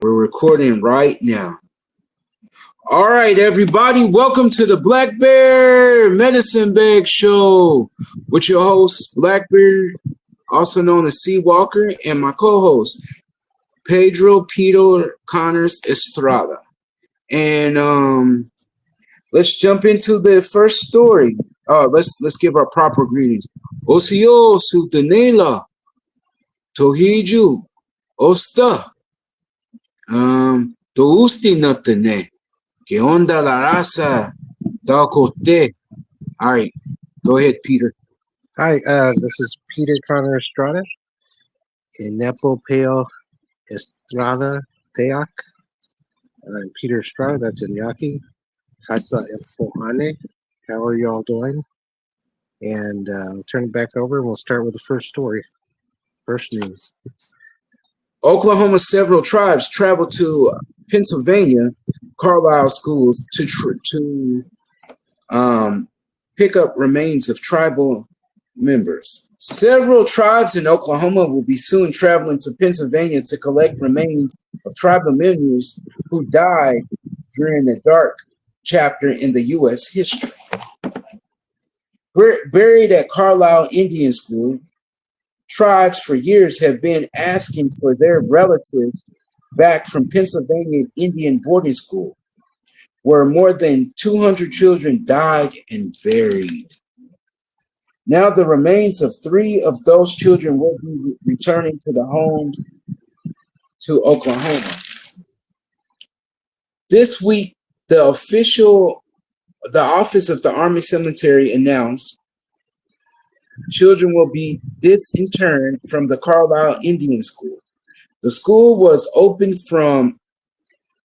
We're recording right now. All right, everybody, welcome to the Black Bear Medicine Bag Show with your host, Blackbeard, also known as Sea Walker, and my co-host, Pedro Peter Connors Estrada. And let's jump into the first story. Let's give our proper greetings. Osio Sutanela Tohiju Osta. Tousti Natane. Que onda la raza? Dakote. All right, go ahead, Peter. Hi, this is Peter Connor Estrada in Nepal Estrada Teak. I'm Peter Estrada, that's Iñaki. Hasa Ane. How are you all doing? And I'll turn it back over and we'll start with the first story. First news. Oklahoma's several tribes traveled to Pennsylvania, Carlisle schools to pick up remains of tribal members. Several tribes in Oklahoma will be soon traveling to Pennsylvania to collect remains of tribal members who died during a dark chapter in the U.S. history. Buried at Carlisle Indian School, tribes for years have been asking for their relatives back from Pennsylvania Indian boarding school, where more than 200 children died and buried. Now the remains of 3 of those children will be returning to the homes to Oklahoma. This week, the Office of the Army Cemetery announced children will be disinterred from the Carlisle Indian School. The school was open from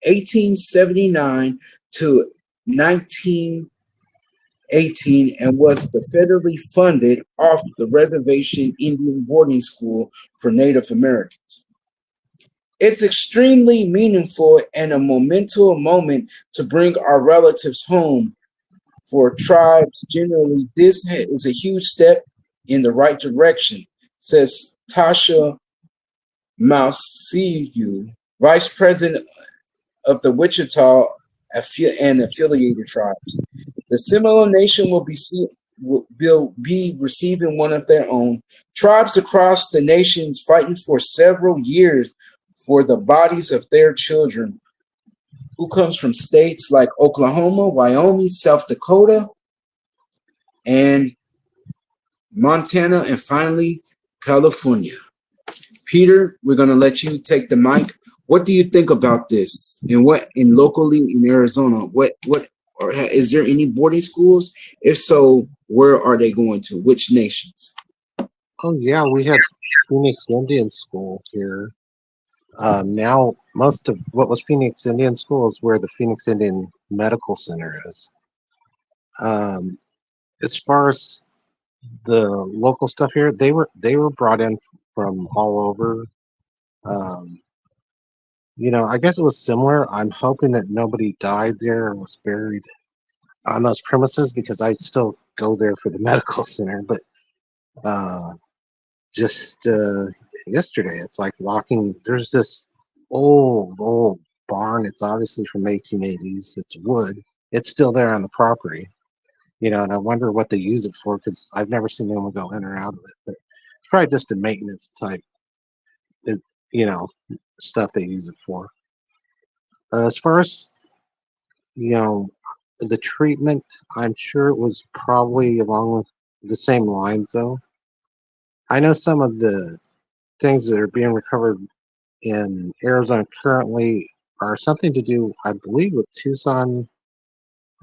1879 to 1918 and was the federally funded off the reservation Indian boarding school for Native Americans. It's extremely meaningful and a momentous moment to bring our relatives home. For tribes generally, this is a huge step in the right direction, says Tasha Mausiu, Vice President of the Wichita and affiliated tribes. The Seminole Nation will be receiving one of their own. Tribes across the nations fighting for several years for the bodies of their children, who comes from states like Oklahoma, Wyoming, South Dakota, and Montana, and finally, California. Peter, we're going to let you take the mic. What do you think about this? And what in locally in Arizona, is there any boarding schools? If so, where are they going to? Which nations? Oh, yeah, we have Phoenix Indian School here. Now, most of what was Phoenix Indian School is where the Phoenix Indian Medical Center is. As far as the local stuff here, they were brought in from all over. I guess it was similar. I'm hoping that nobody died there or was buried on those premises because I still go there for the medical center. But just yesterday, it's like walking. There's this old barn. It's obviously from 1880s. It's wood. It's still there on the property. And I wonder what they use it for because I've never seen anyone go in or out of it. But it's probably just a maintenance type, stuff they use it for. As far as, the treatment, I'm sure it was probably along the same lines, though. I know some of the things that are being recovered in Arizona currently are something to do, I believe, with Tucson.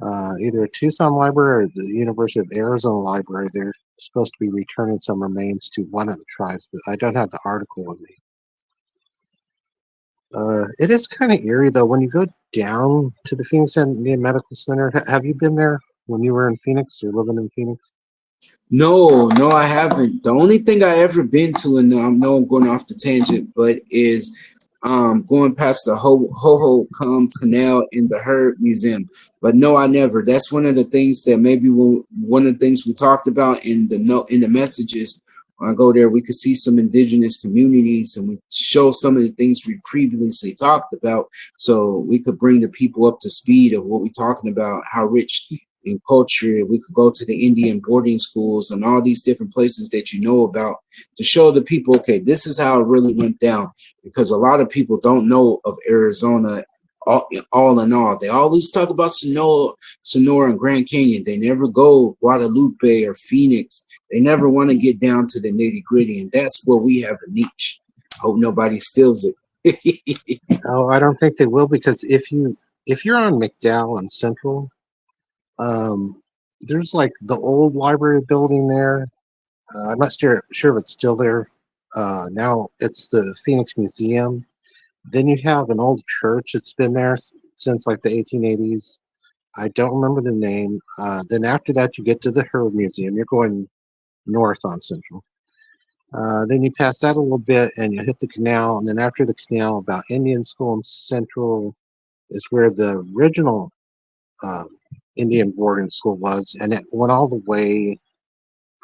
Either a Tucson library or the University of Arizona library. They're supposed to be returning some remains to one of the tribes, but I don't have the article with me. It is kind of eerie, though, when you go down to the Phoenix Indian Medical Center. Have you been there when you were in Phoenix or living in Phoenix? No, I haven't. The only thing I ever been to, and I know I'm going off the tangent, but is going past the Ho-Ho-Cum Canal in the Herd Museum. But no, I never. That's one of the things that maybe one of the things we talked about in the messages When I go there, we could see some indigenous communities and we show some of the things we previously talked about. So we could bring the people up to speed of what we're talking about, how rich in culture. We could go to the Indian boarding schools and all these different places that you know about to show the people, okay, this is how it really went down. Because a lot of people don't know of Arizona all in all. They always talk about Sonora and Grand Canyon. They never go Guadalupe or Phoenix. They never want to get down to the nitty gritty, and that's where we have a niche. I hope nobody steals it. Oh, I don't think they will, because if you're on McDowell and Central, um, there's like the old library building there. I'm not sure if it's still there. Now it's the Phoenix Museum. Then you have an old church that's been there since like the 1880s. I don't remember the name. Then after that, you get to the Herb Museum. You're going north on Central. Then you pass that a little bit and you hit the canal. And then after the canal, about Indian School and Central is where the original um, Indian boarding school was. And it went all the way,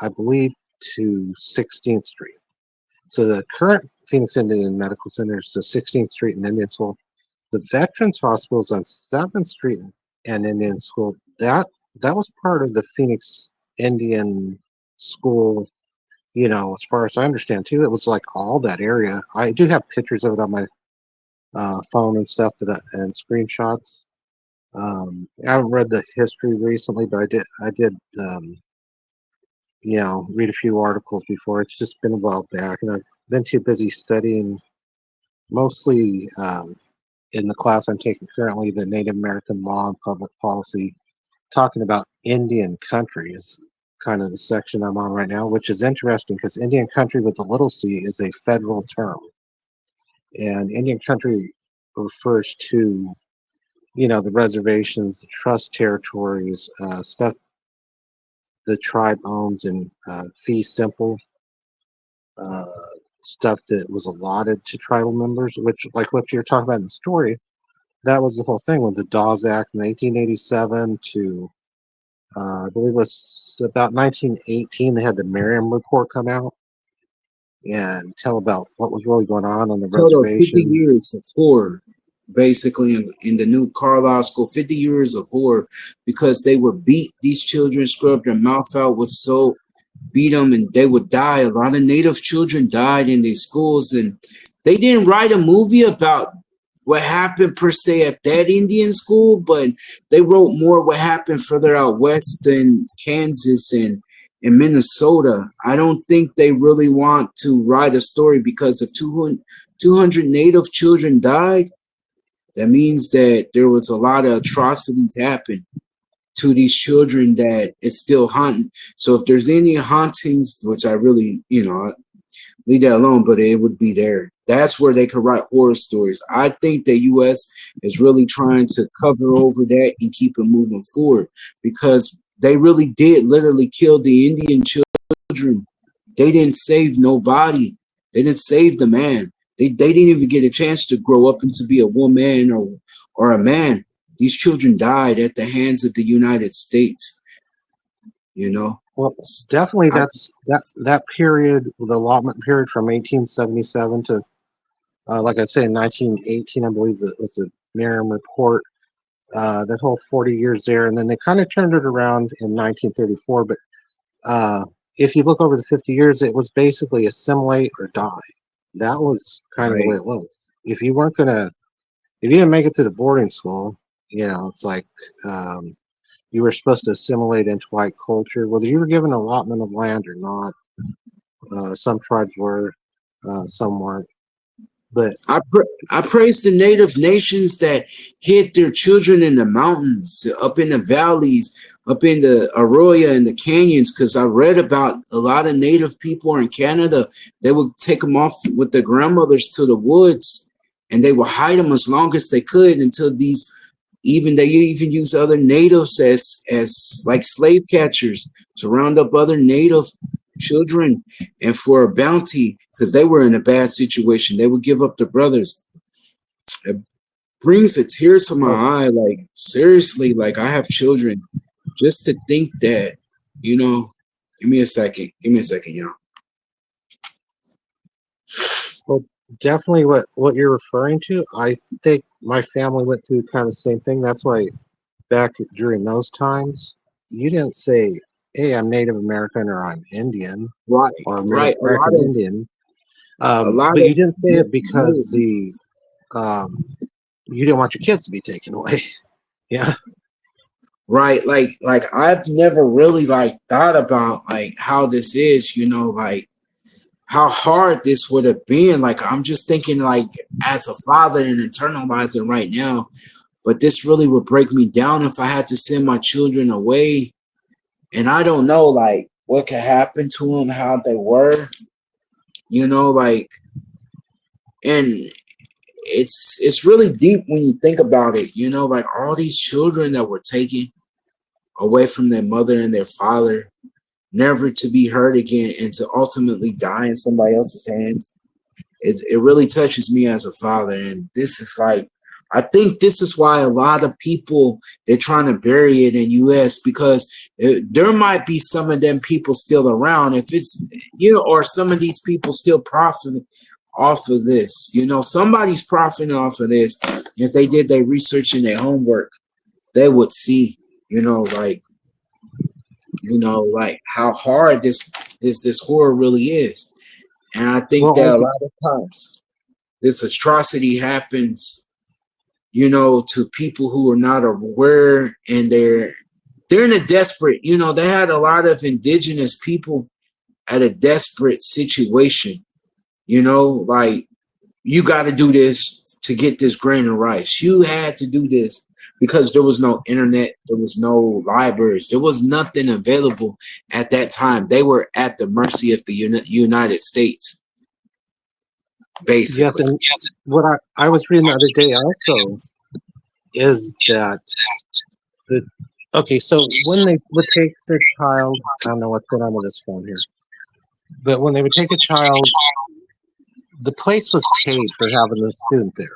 I believe, to 16th Street. So the current Phoenix Indian Medical Center is the 16th Street and Indian School. The Veterans Hospital is on 7th Street and Indian School. That was part of the Phoenix Indian School. As far as I understand too, it was like all that area. I do have pictures of it on my phone and stuff and screenshots. I haven't read the history recently, but I did read a few articles before. It's just been a while back, and I've been too busy studying mostly in the class I'm taking currently, the Native American Law and Public Policy, talking about Indian country is kind of the section I'm on right now, which is interesting because Indian country with a little c is a federal term. And Indian country refers to, the reservations, the trust territories, stuff the tribe owns in fee simple, uh, stuff that was allotted to tribal members, which, like what you're talking about in the story, that was the whole thing with the Dawes Act in 1887 to, I believe it was about 1918, they had the Merriam Report come out and tell about what was really going on the Total of 50 reservations. years of horror, basically, in the new Carlisle school, 50 years of horror because they were beat. These children scrubbed their mouth out with soap, beat them, and they would die. A lot of Native children died in these schools, and they didn't write a movie about what happened per se at that Indian school, but they wrote more what happened further out west in Kansas and in Minnesota. I don't think they really want to write a story because if 200 Native children died, that means that there was a lot of atrocities happen to these children that is still haunting. So if there's any hauntings, which I really, leave that alone, but it would be there. That's where they could write horror stories. I think the U.S. is really trying to cover over that and keep it moving forward because they really did literally kill the Indian children. They didn't save nobody. They didn't save the man. They didn't even get a chance to grow up and to be a woman or a man. These children died at the hands of the United States. You know, Well, definitely I, that period, the allotment period from 1877 to, like I said, in 1918, I believe that was the Merriam Report. That whole 40 years there, and then they kind of turned it around in 1934. But if you look over the 50 years, it was basically assimilate or die. That was kind of the way right. it was. If you didn't make it to the boarding school, it's like you were supposed to assimilate into white culture, whether you were given an allotment of land or not. Some tribes were, some weren't. But I praise the native nations that hid their children in the mountains, up in the valleys, up in the arroyo and the canyons, because I read about a lot of native people in Canada. They would take them off with their grandmothers to the woods, and they would hide them as long as they could until they even use other natives as like slave catchers to round up other native children and for a bounty because they were in a bad situation. They would give up their brothers. It brings a tear to oh, my eye. Like seriously, like I have children. Just to think that, you know, give me a second, y'all. definitely what you're referring to. I think my family went through kind of the same thing. That's why back during those times, you didn't say, "Hey, I'm Native American" or "I'm Indian" Right, or right. American Indian," A lot but you of didn't say it because no, the um, you didn't want your kids to be taken away. Yeah. right. Like I've never really like thought about like how this is, like how hard this would have been. Like I'm just thinking like as a father and internalizing right now, but this really would break me down if I had to send my children away, and I don't know like what could happen to them, how they were, like, and it's really deep when you think about it, like all these children that were taken away from their mother and their father, never to be heard again and to ultimately die in somebody else's hands. It really touches me as a father. And this is like, I think this is why a lot of people, they're trying to bury it in US, because there might be some of them people still around. If it's, or some of these people still profiting off of this, somebody's profiting off of this. If they did their research and their homework, they would see, like, like how hard this horror really is. And I think Well, that a lot of times this atrocity happens, to people who are not aware, and they're in a desperate, they had a lot of indigenous people at a desperate situation, like you got to do this to get this grain of rice. You had to do this because there was no internet, there was no libraries, there was nothing available at that time. They were at the mercy of the United States, yes, basically. and what I was reading the other day also is that the okay, so when they would take their child, I don't know what's going on with this phone here, but when they would take a child, the place was paid for having the student there,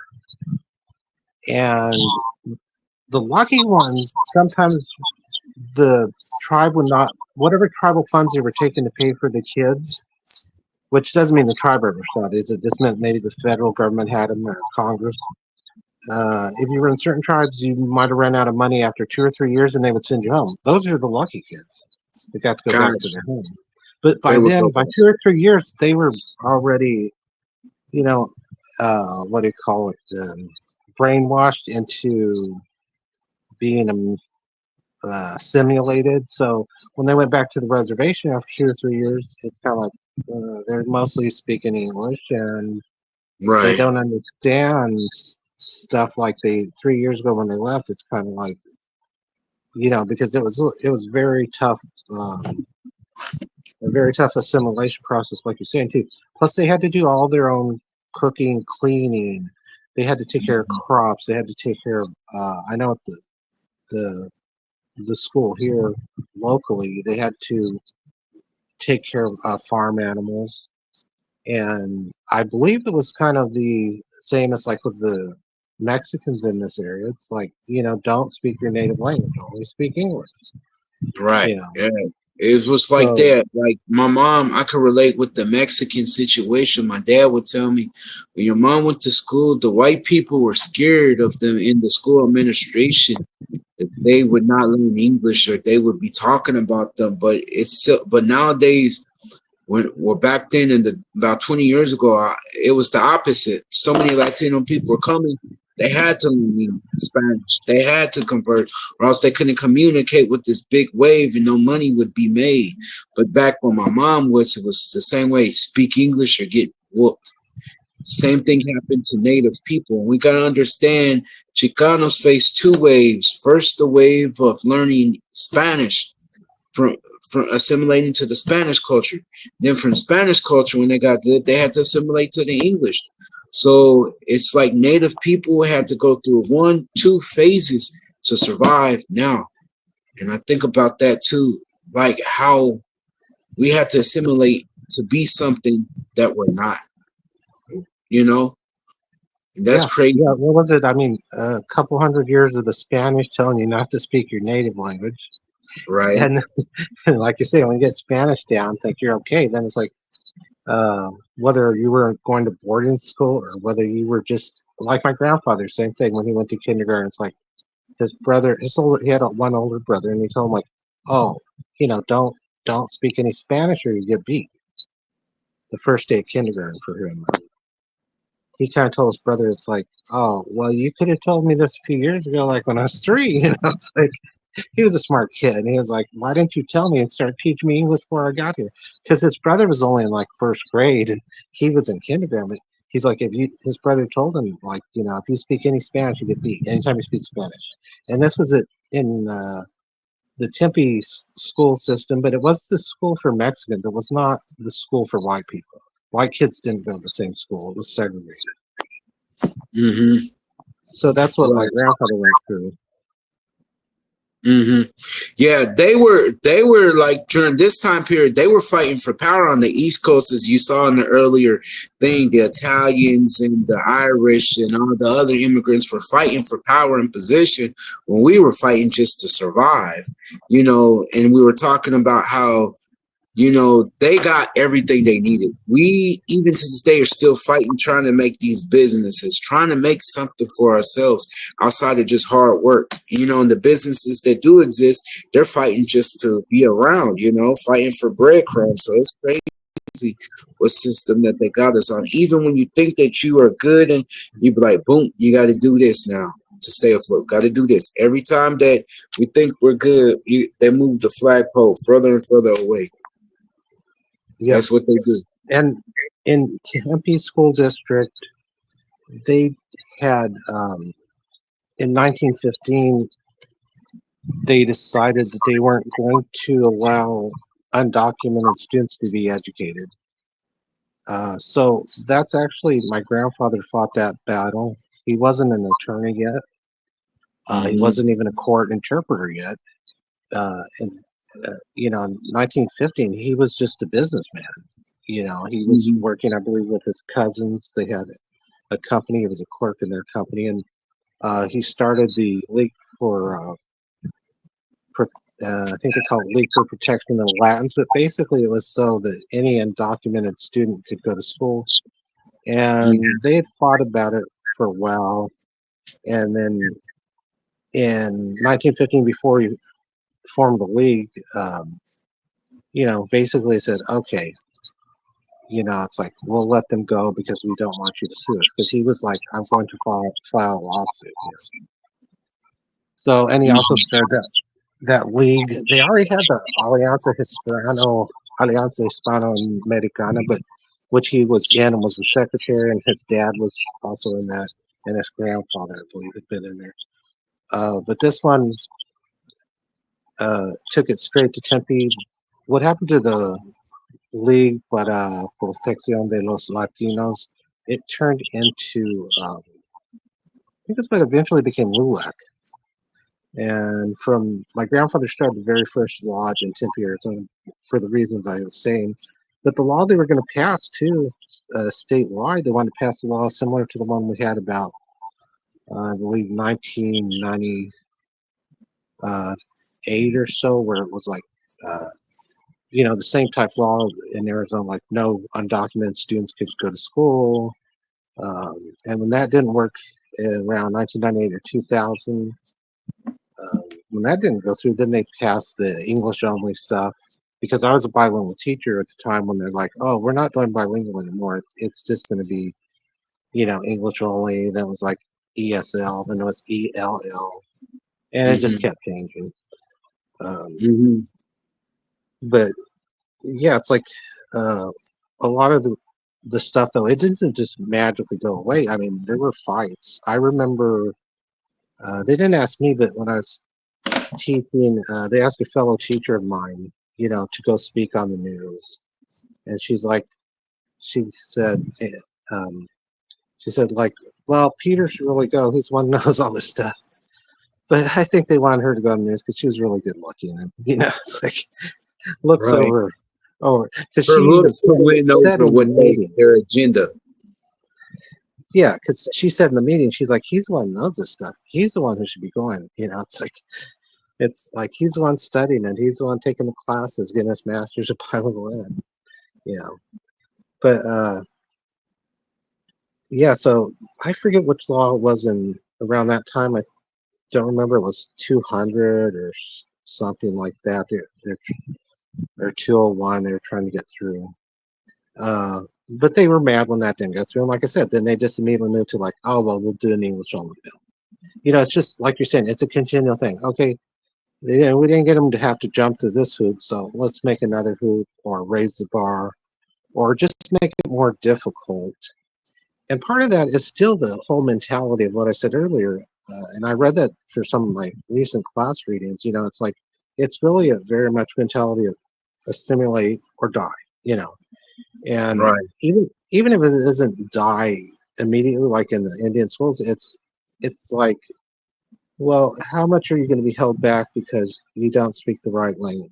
and the lucky ones sometimes the tribe would not whatever tribal funds they were taking to pay for the kids, which doesn't mean the tribe ever saw these. It just meant maybe the federal government had them or Congress. If you were in certain tribes, you might have run out of money after 2 or 3 years, and they would send you home. Those are the lucky kids that got to go back to Gosh, their home. But they by would go then, by back. 2 or 3 years, they were already, you know, what do you call it, brainwashed into being simulated. So when they went back to the reservation after 2 or 3 years, it's kind of like they're mostly speaking English and they Right. don't understand stuff like they 3 years ago when they left. It's kind of like because it was very tough, a very tough assimilation process, like you're saying too. Plus, they had to do all their own cooking, cleaning. They had to take care of crops. They had to take care of. I know at the the school here locally, they had to take care of farm animals, and I believe it was kind of the same as like with the Mexicans in this area. It's like don't speak your native language, only speak English. Right. You know, Yeah. It was like so that. Like my mom, I could relate with the Mexican situation. My dad would tell me, when your mom went to school, the white people were scared of them in the school administration, that they would not learn English or they would be talking about them. But nowadays, well, back then, about 20 years ago, it was the opposite. So many Latino people were coming. They had to learn Spanish. They had to convert, or else they couldn't communicate with this big wave, and no money would be made. But back when my mom was, it was the same way: speak English or get whooped. The same thing happened to Native people. We gotta understand, Chicanos face two waves. First, the wave of learning Spanish from from assimilating to the Spanish culture. Then from the Spanish culture, when they got good, they had to assimilate to the English. So it's like native people had to go through one, two phases to survive now. And I think about that too, like how we had to assimilate to be something that we're not, you know? And that's yeah, yeah. crazy. What was it? I mean, a couple hundred years of the Spanish telling you not to speak your native language, Right. and like you say, when you get Spanish down, think you're okay. Then it's like whether you were going to boarding school or whether you were just like my grandfather, same thing when he went to kindergarten. It's like his brother, he had one older brother, and he told him like, "Oh, don't speak any Spanish or you get beat." The first day of kindergarten for him, he kind of told his brother, "It's like, oh, well, you could have told me this a few years ago, like when I was three." It's like he was a smart kid, and he was like, "Why didn't you tell me and start teaching me English before I got here?" Because his brother was only in like first grade, and he was in kindergarten. But he's like, his brother told him like, if you speak any Spanish, you get beat anytime you speak Spanish. And this was it in the Tempe school system, but it was the school for Mexicans. It was not the school for white people. White kids didn't go to the same school. It was segregated. Mm-hmm. So that's what my Right. grandfather went through. Hmm. Yeah, they were like during this time period, they were fighting for power on the East Coast, as you saw in the earlier thing. The Italians and the Irish and all the other immigrants were fighting for power and position when we were fighting just to survive, and we were talking about how they got everything they needed. We, even to this day, are still fighting, trying to make these businesses, trying to make something for ourselves outside of just hard work. And the businesses that do exist, they're fighting just to be around, fighting for breadcrumbs. So it's crazy what system that they got us on. Even when you think that you are good and you be like, boom, you got to do this now to stay afloat. Got to do this. Every time that we think we're good, they move the flagpole further and further away. That's Yes. what they do. And in Tempe School District, they had, in 1915, they decided that they weren't going to allow undocumented students to be educated. So that's actually my grandfather fought that battle. He wasn't an attorney yet. He Mm-hmm. wasn't even a court interpreter yet. In 1915, he was just a businessman. He was Mm-hmm. working, I believe, with his cousins. They had a company. He was a clerk in their company, and he started the League for, pro- I think they call it League for Protection of the Latins, but basically it was so that any undocumented student could go to school. And they had fought about it for a while, and then in 1915, before he formed the league, basically said, okay, it's like, we'll let them go because we don't want you to sue us. Because he was like, I'm going to file a lawsuit here. So, and he also started that league. They already had the Alianza Hispano Americana, but which he was in and was the secretary, and his dad was also in that, and his grandfather, I believe, had been in there. But this one took it straight to Tempe. What happened to the League para Protección de los Latinos? It turned into, I think that's what eventually became LULAC. And from my grandfather started the very first lodge in Tempe, Arizona, for the reasons I was saying. But the law they were going to pass too, statewide, they wanted to pass a law similar to the one we had about, I believe, 1998 or so, where it was like, uh, the same type law in Arizona, like no undocumented students could go to school. And when that didn't work around 1998 or 2000, when that didn't go through, then they passed the English only stuff. Because I was a bilingual teacher at the time when they're like, oh, we're not doing bilingual anymore. It's just going to be, English only. Then it was like ESL, then it was ELL. And it just Mm-hmm. kept changing. Um, Mm-hmm. but yeah, it's like uh, a lot of the stuff, though, it didn't just magically go away. I mean, there were fights. I remember they didn't ask me, but when I was teaching, they asked a fellow teacher of mine, to go speak on the news. And she said, um, like, well, Peter should really go. He's the one who knows all this stuff. But I think they wanted her to go on the news because she was really good looking. And, it's like, looks Right. over. Because Her she even looks could win said over in the what meeting, their agenda. yeah, because she said in the meeting, she's like, he's the one who knows this stuff. He's the one who should be going. It's like he's the one studying it. He's the one taking the classes, getting his master's of bilingual ed. You know, But yeah, so I forget which law it was in around that time. I don't remember. It was 200 or something like that. Or 201. They were trying to get through. But they were mad when that didn't go through. And like I said, then they just immediately moved to like, oh well, we'll do an English only bill. It's just like you're saying, it's a continual thing. Okay, we didn't get them to have to jump through this hoop, so let's make another hoop or raise the bar or just make it more difficult. And part of that is still the whole mentality of what I said earlier. And I read that for some of my recent class readings. It's like it's really a very much mentality of assimilate or die. You know, and Right. even if it isn't die immediately, like in the Indian schools, it's like, well, how much are you going to be held back because you don't speak the right language?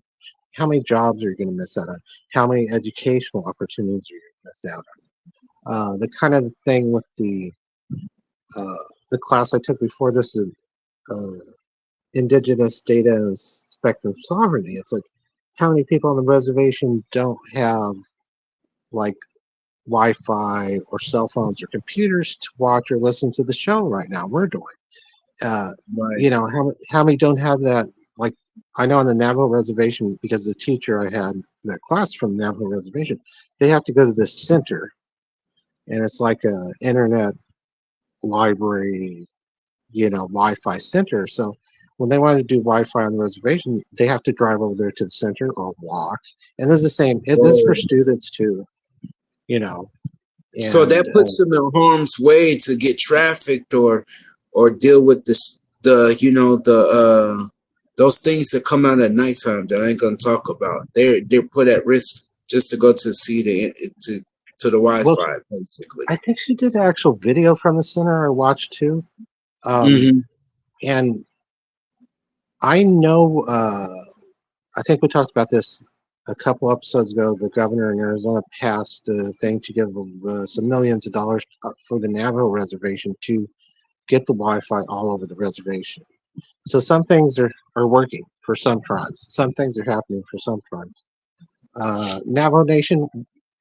How many jobs are you going to miss out on? How many educational opportunities are you going to miss out on? The kind of thing with uh, the class I took before this is indigenous data and spectrum sovereignty. It's like how many people on the reservation don't have like Wi-Fi or cell phones or computers to watch or listen to the show right now we're doing. Uh, Right. how many don't have that? Like I know on the Navajo reservation, because the teacher I had that class from the Navajo reservation, they have to go to this center, and it's like a internet library, Wi-Fi center. So when they want to do Wi-Fi on the reservation, they have to drive over there to the center or walk. And this is the same. This is for Oh. students too, you know. So And that puts them in harm's way to get trafficked or deal with this the those things that come out at nighttime that I ain't gonna talk about. They're put at risk just to go to see to the well, Wi-Fi basically. I think she did an actual video from the center I watched too. Um, Hmm. and I know, I think we talked about this a couple episodes ago. The governor in Arizona passed a thing to give some millions of dollars for the Navajo reservation to get the Wi-Fi all over the reservation. So some things are working for some tribes. Some things are happening for some tribes. Navajo Nation,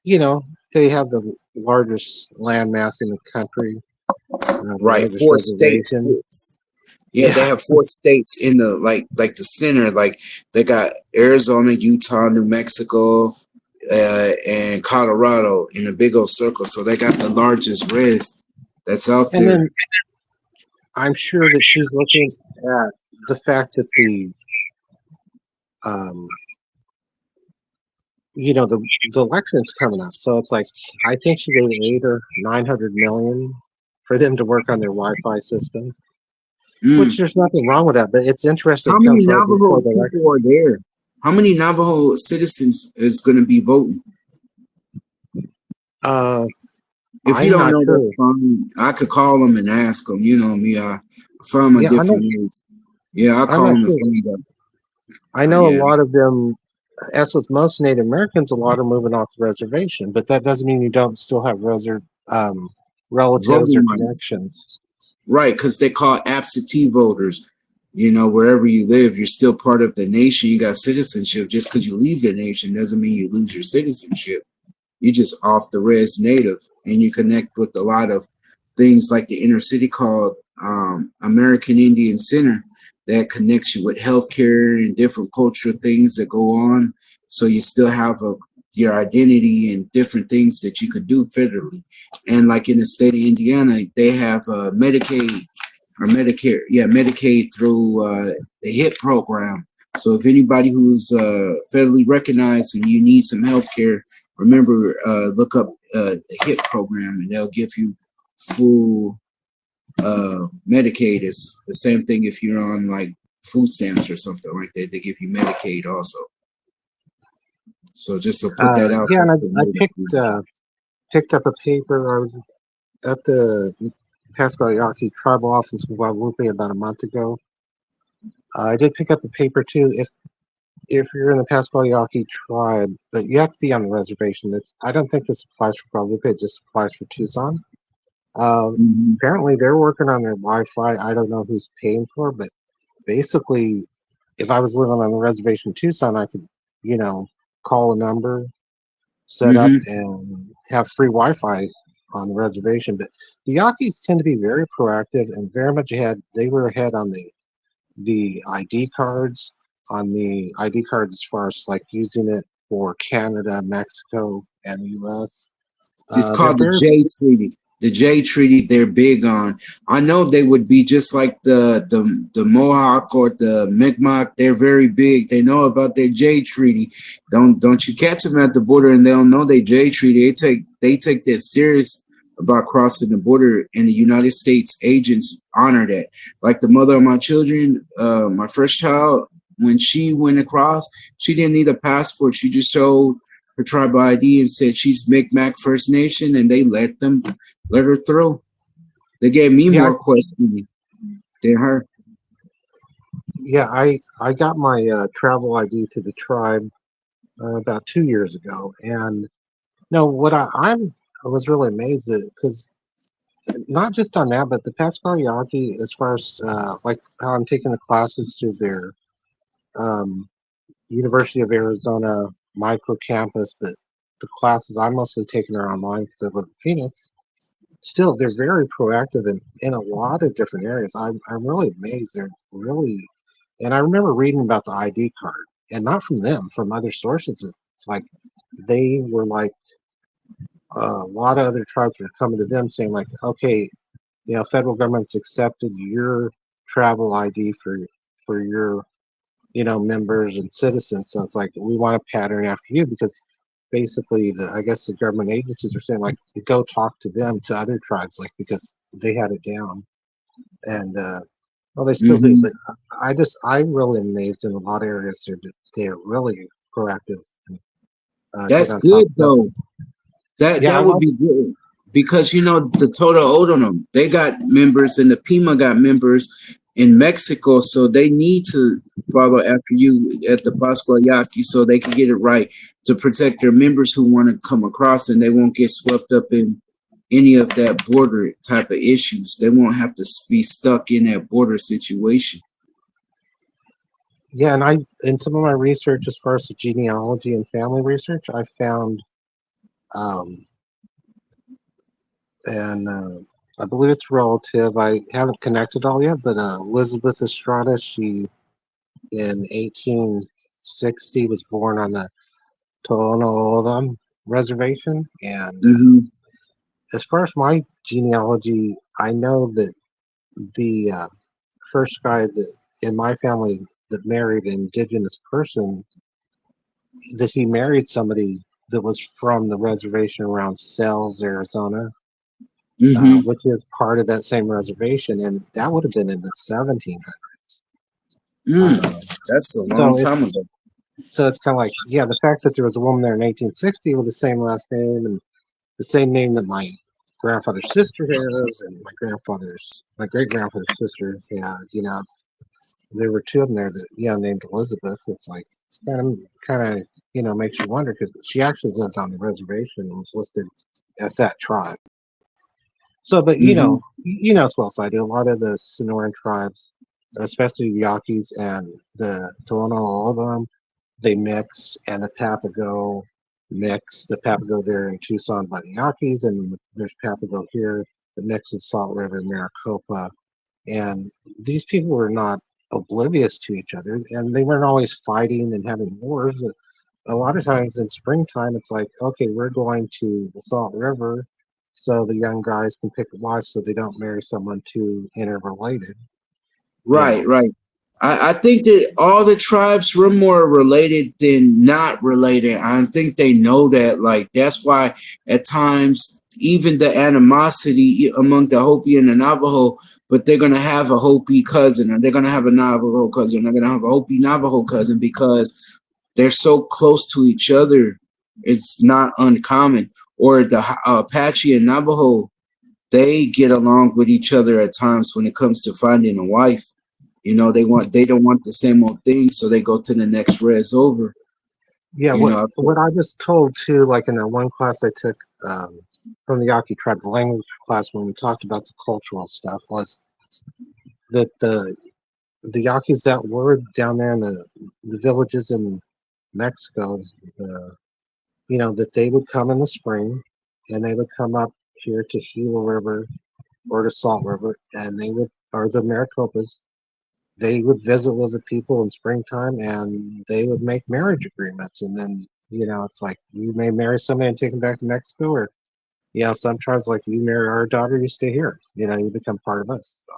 you know, they have the largest landmass in the country, the Right, largest four states. reservation. Yeah, they Yeah, have four states in the like the center. Like they got Arizona, Utah, New Mexico, and Colorado in a big old circle. So they got the largest res that's out and there. then I'm sure that she's looking at the fact that um, the election's coming up. So it's like I think she gave 8 or 900 million for them to work on their Wi-Fi system, which Mm. there's nothing wrong with that. But it's interesting. How It many comes right before Navajo the people election. are there? How many Navajo citizens is going to be voting? Uh, If you I'm don't not know, that's sure. fine. I could call them and ask them. You know me, I from a Yeah, different ways. Yeah, I'll I'm call not them and sure. find out. I know a Yeah, lot of them, as with most Native Americans, a lot are moving off the reservation, but that doesn't mean you don't still have relatives or voting rights. connections. Right, because they call absentee voters. You know, wherever you live, you're still part of the nation. You got citizenship. Just because you leave the nation doesn't mean you lose your citizenship. You just off the res native, and you connect with a lot of things like the inner city called American Indian Center that connects you with healthcare and different cultural things that go on. So you still have your identity and different things that you could do federally. And like in the state of Indiana, they have Medicaid or Medicare, yeah, Medicaid through the HIP program. So if anybody who's federally recognized and you need some health care, remember, look up the HIP program and they'll give you full Medicaid. It's the same thing if you're on like food stamps or something like that. They give you Medicaid also. So just to put that out Yeah, there and to I know that. picked up a paper. I was at the Pascal Yasi Tribal Office in Guadalupe about a month ago. I did pick up a paper too. If you're in the Pascal Yaqui tribe, but you have to be on the reservation. I don't think this applies for Guadalupe. It just applies for Tucson. Uh, Mhm. Apparently, they're working on their Wi-Fi. I don't know who's paying for it, but basically, if I was living on the reservation in Tucson, I could, call a number, set up Mm-hmm. and have free Wi-Fi on the reservation. But the Yaquis tend to be very proactive and very much ahead. They were ahead on the ID cards, on the ID cards as far as like using it for Canada, Mexico, and the U.S. It's They're called the very J Treaty. The J Treaty, they're big on. I know they would be just like the Mohawk or the Mi'kmaq. They're very big. They know about their J Treaty. Don't you catch them at the border and they don't know their J Treaty. They take that serious about crossing the border, and the United States agents honor that. Like the mother of my children, my first child, when she went across, she didn't need a passport. She just showed her tribal ID and said she's Micmac First Nation, and they let her through. They gave me yeah more questions than her. yeah. I got my travel ID through the tribe about 2 years ago, and no, what I was really amazed at because not just on that, but the Pascal Yaqui, as far as like how I'm taking the classes through their um, University of Arizona micro campus, but the classes I'm mostly taking are online because I live in Phoenix. Still, they're very proactive in a lot of different areas. I'm really amazed. They're really, and I remember reading about the ID card, and not from them, from other sources. It's like they were like a lot of other tribes were coming to them saying like, okay, federal government's accepted your travel ID for your members and citizens. So it's like we want a pattern after you because basically I guess the government agencies are saying like go talk to them to other tribes like because they had it down and well they still do. Hmm. But I'm really amazed in a lot of areas they're really proactive and get That's on top good of stuff. though. That Yeah, I that would like. be good because the Toda Odom, they got members, and the Pima got members in Mexico, so they need to follow after you at the Pascua Yaqui so they can get it right to protect their members who want to come across, and they won't get swept up in any of that border type of issues. They won't have to be stuck in that border situation. Yeah, and I in some of my research as far as the genealogy and family research, I found um, and I believe it's relative. I haven't connected all yet, but Elizabeth Estrada, she in 1860 was born on the Tohono reservation, and Hmm. as far as my genealogy, I know that the first guy that in my family that married an indigenous person, that he married somebody that was from the reservation around Sells, Arizona, Hmm. which is part of that same reservation, and that would have been in the 1700s. Mm, Um, that's a long so time it's ago. so it's kind of like, yeah, the fact that there was a woman there in 1860 with the same last name and the same name that my grandfather's sister has, and my great grandfather's sister had. There were two of them there that named Elizabeth. It's like kind of makes you wonder because she actually lived on the reservation and was listed as that tribe. So, but Hmm. as well as I do, a lot of the Sonoran tribes, especially the Yaquis and the Tohono, all of them, they mix, and the Papago mix. The Papago there in Tucson by the Yaquis, and then there's Papago here that mixes Salt River, Maricopa, and these people were not oblivious to each other, and they weren't always fighting and having wars. A lot of times in springtime, it's like, okay, we're going to the Salt River so the young guys can pick a wife so they don't marry someone too interrelated. You Right, know, right. I think that all the tribes were more related than not related. I think they know that. Like that's why at times even the animosity among the Hopi and the Navajo, but they're gonna have a Hopi cousin, or they're gonna have a Navajo cousin, they're gonna have a Hopi Navajo cousin because they're so close to each other. It's not uncommon. Or the Apache and Navajo, they get along with each other at times when it comes to finding a wife. They don't want the same old thing, so they go to the next res over. yeah. You What know, what I was told too, like in that one class I took from the Yaqui tribe, the language class, when we talked about the cultural stuff, was that the Yaquis that were down there in the villages in Mexico, the that they would come in the spring, and they would come up here to Gila River or to Salt River, and they would, or the Maricopas, they would visit with the people in springtime, and they would make marriage agreements. And then, it's like you may marry somebody and take them back to Mexico, or some tribes like you marry our daughter, you stay here. You become part of us. So,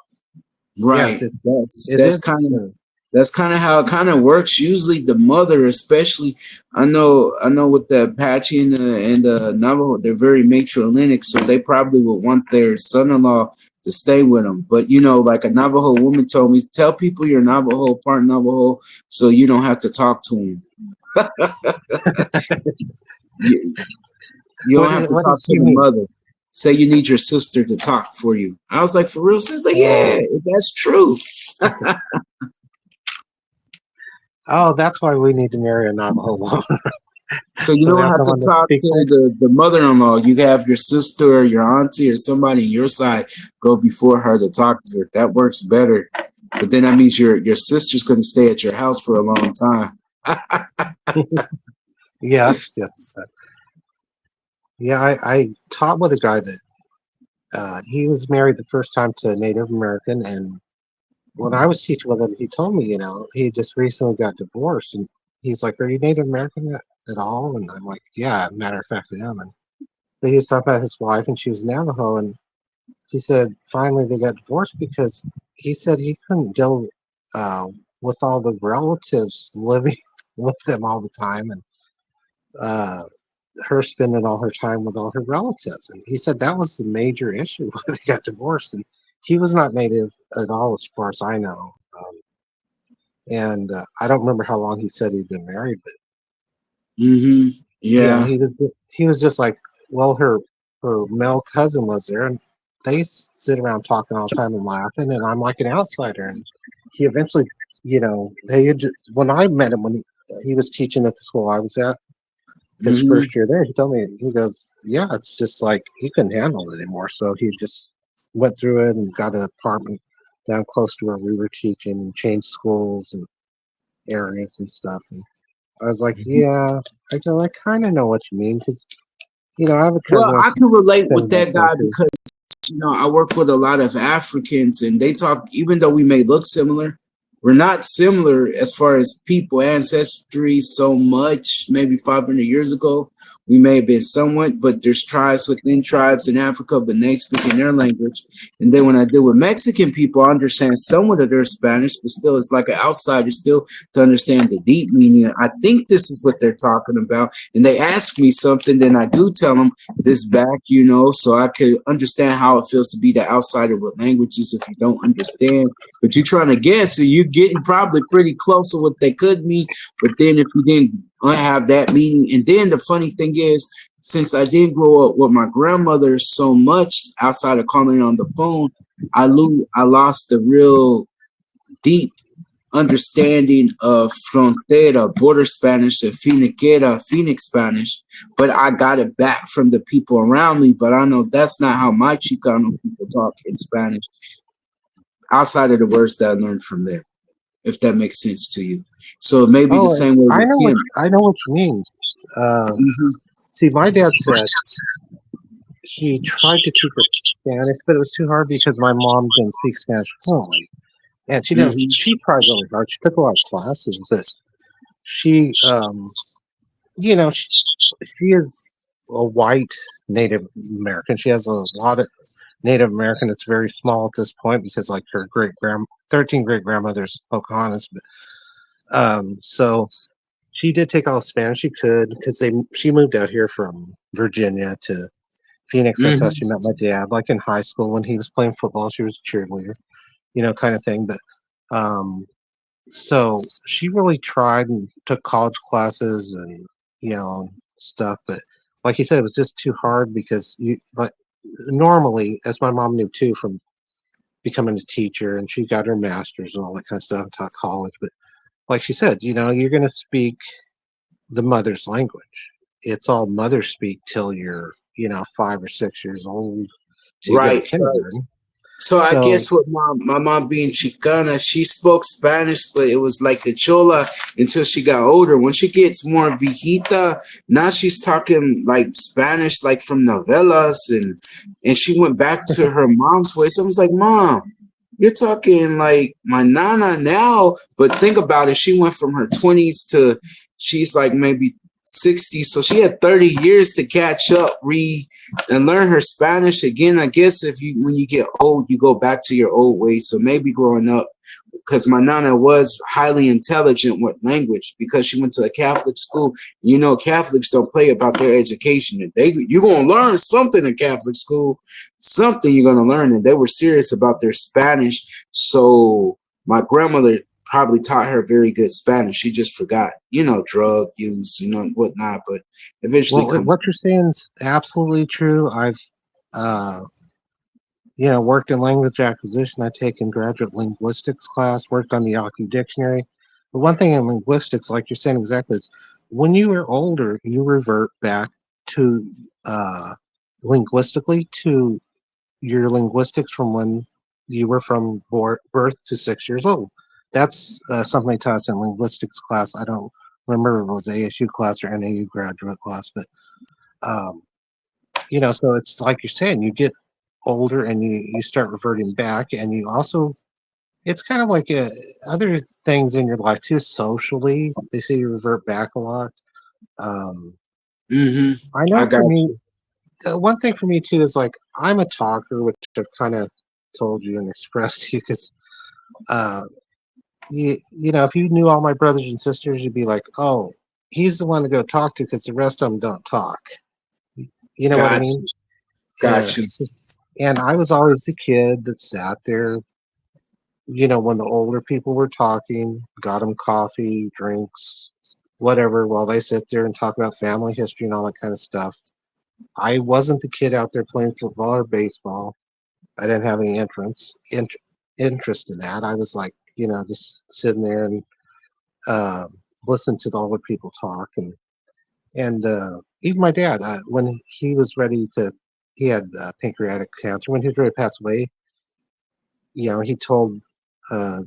yeah, Right. That's it that's is. kind of that's kind of how it kind of works. Usually, the mother, especially, I know with the Apache and the Navajo, they're very matrilineal, so they probably would want their son-in-law to stay with them. But like a Navajo woman told me, tell people you're Navajo, part Navajo, so you don't have to talk to them. You, you don't have to What talk does to she the mean? mother. Say you need your sister to talk for you. I was like, for real? She's like, Oh, yeah, that's true. oh, that's why we need to marry a Navajo woman, So you so we don't have have no to one to talk speak to for. the mother-in-law. You have your sister or your auntie or somebody on your side go before her to talk to her. That works better. But then that means your sister's going to stay at your house for a long time. Yes, yes. Yeah, I taught with a guy that he was married the first time to a Native American, and when I was teaching with him, he told me, he just recently got divorced, and he's like, "Are you Native American at all?" And I'm like, "Yeah, matter of fact, I am." And but he was talking about his wife, and she was Navajo, and he said finally they got divorced because he said he couldn't deal uh, with all the relatives living with them all the time, and uh, her spending all her time with all her relatives. And he said that was the major issue when they got divorced. And he was not Native at all, as far as I know. And I don't remember how long he said he'd been married, but Mm-hmm. Yeah. he was just like, well, her male cousin lives there, and they sit around talking all the time and laughing, and I'm like an outsider. And he eventually, they had just, when I met him when he was teaching at the school I was at, his Mm-hmm. first year there, he told me, he goes, yeah, it's just like he couldn't handle it anymore. So he just went through it and got an apartment down close to where we were teaching and changed schools and areas and stuff. And I was like, yeah, I go, I kind of know what you mean because, I have a Well, cousin I that's can relate been with back that there guy too. because I work with a lot of Africans and they talk, even though we may look similar, we're not similar as far as people, ancestry so much. Maybe 500 years ago, we may have been somewhat, but there's tribes within tribes in Africa, but they speak in their language. And then when I deal with Mexican people, I understand somewhat of their Spanish, but still it's like an outsider still to understand the deep meaning. I think this is what they're talking about. And they ask me something, then I do tell them this back, so I could understand how it feels to be the outsider with languages if you don't understand. But you're trying to guess, so you're getting probably pretty close to what they could mean. But then if you didn't have that meaning, and then the funny thing is, since I didn't grow up with my grandmother so much outside of calling on the phone, I lost the real deep understanding of frontera, border Spanish, and finiquera, Phoenix Spanish, but I got it back from the people around me. But I know that's not how my Chicano people talk in Spanish, outside of the words that I learned from there, if that makes sense to you. So it may be the Oh, same way with him. I know what you mean. Uh, See, my dad said he tried to teach us Spanish, but it was too hard because my mom didn't speak Spanish fluently, and she didn't. Mm-hmm. She tried really hard. She took a lot of classes, but she, you know, she, she is a white Native American. She has a lot of Native American. It's very small at this point because like her 13 great grandmothers Pocahontas. But so she did take all the Spanish she could because she moved out here from Virginia to Phoenix. That's how she met Mm-hmm. my dad. Like in high school when he was playing football, she was a cheerleader, kind of thing. But um, so she really tried and took college classes and stuff. But like you said, it was just too hard because you like normally, as my mom knew too from becoming a teacher, and she got her master's and all that kind of stuff, taught college. But like she said, you're going to speak the mother's language. It's all mother speak till you're 5 or 6 years old till you go to Right. So kindergarten. So I So guess with my mom being Chicana, she spoke Spanish, but it was like the Chola until she got older. When she gets more viejita, now she's talking like Spanish, like from novelas, and she went back to her mom's way. So I was like, Mom, you're talking like my nana now. But think about it, she went from her 20s to she's like maybe 60, so she had 30 years to catch up, and learn her Spanish again. I guess if you when you get old, you go back to your old ways. So maybe growing up, because my nana was highly intelligent with language because she went to a Catholic school. You know, Catholics don't play about their education. And you're gonna learn something in Catholic school, something you're gonna learn, and they were serious about their Spanish. So my grandmother probably taught her very good Spanish. She just forgot, drug use, whatnot, but eventually well, comes. what you're saying is absolutely true. I've uh, worked in language acquisition. I taken graduate linguistics class, worked on the Yaqui dictionary. But one thing in linguistics, like you're saying exactly, is when you are older, you revert back to uh, linguistically to your linguistics from when you were from birth to 6 years old. That's something they taught us in linguistics class. I don't remember if it was ASU class or NAU graduate class, but um, so it's like you're saying, you get older and you start reverting back, and you also it's kind of like other things in your life too. Socially, they say you revert back a lot. Um, Hmm. I I know got for me, you. one thing for me too is like I'm a talker, which I've kind of told you and expressed to you because uh, if you knew all my brothers and sisters, you'd be like, oh, he's the one to go talk to because the rest of them don't talk. You know what I Got mean? you. Yeah. Got you. And I was always the kid that sat there, when the older people were talking, got them coffee, drinks, whatever, while they sit there and talk about family history and all that kind of stuff. I wasn't the kid out there playing football or baseball. I didn't have any interest in that. I was like, just sitting there and uh, listen to the older people talk, and even my dad, when he was ready to, he had pancreatic cancer. When he was ready to pass away, he told uh,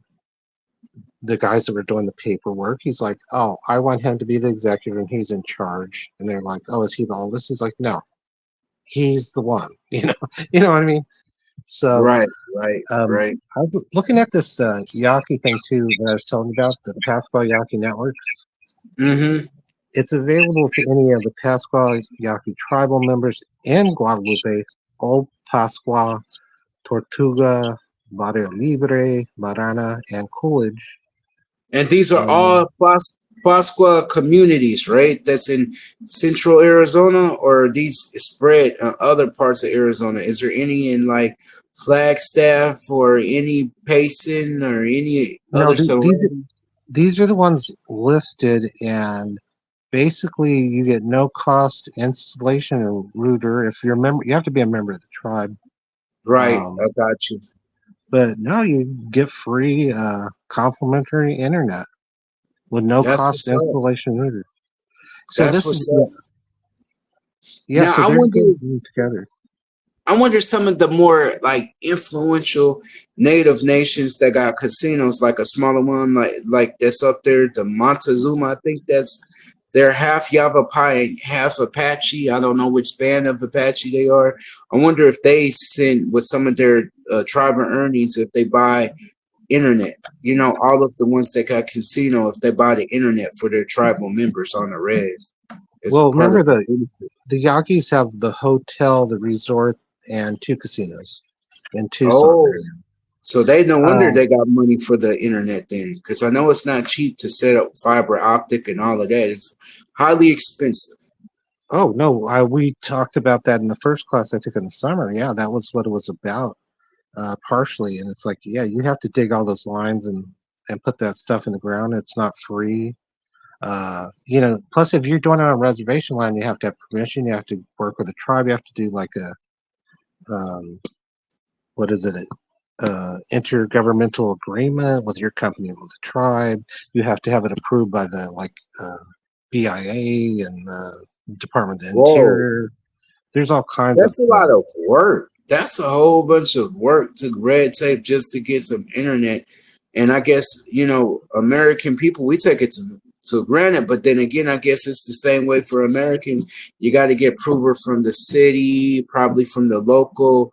the guys that were doing the paperwork, he's like, "Oh, I want him to be the executive, and he's in charge." And they're like, "Oh, is he the oldest?" He's like, "No, he's the one." You know what I mean? So Right, right, right. I was looking at this Yaki thing too that I was telling you about, the Pascal Yaki networks. Mm-hmm. It's available to any of the Pascual Yaqui tribal members in Guadalupe, Old Pascua, Tortuga, Barrio Libre, Marana, and Coolidge. And these are And all Pascua communities, right? That's in central Arizona, or are these spread other parts of Arizona? Is there any in like Flagstaff or any Payson or any no, other surrounding? these are the ones listed, and basically you get no cost installation or router if you're a member. You have to be a member of the tribe. Right, I Um, got you. but no, you get free complimentary internet with no That's cost what's up. installation router. So That's this is what's yeah, up. yeah. Now So I they're wonder. good together. I wonder some of the more like influential native nations that got casinos, like a smaller one, like that's up there, the Montezuma. I think they're half Yavapai and half Apache. I don't know which band of Apache they are. I wonder if they send with some of their tribal earnings if they buy internet. All of the ones that got casino, if they buy the internet for their tribal members on the res as Well, part of remember the the Yankees have the hotel, the resort, and two casinos in Tucson oh. area. So they no wonder Uh, they got money for the internet then, because I know it's not cheap to set up fiber optic and all of that. It's highly expensive. oh no, we talked about that in the first class I took in the summer. Yeah, that was what it was about, partially. And it's like, yeah, you have to dig all those lines and put that stuff in the ground. It's not free. Plus if you're doing it on a reservation line, you have to have permission. You have to work with a tribe. You have to do like a um, what is it? Intergovernmental agreement with your company and with the tribe. You have to have it approved by the BIA and the Department of the Whoa, Interior. There's all kinds of that's a lot of work. that's a whole bunch of work to red tape just to get some internet. And I guess, American people, we take it to granted. But then again, I guess it's the same way for Americans. You got to get approval from the city, probably from the local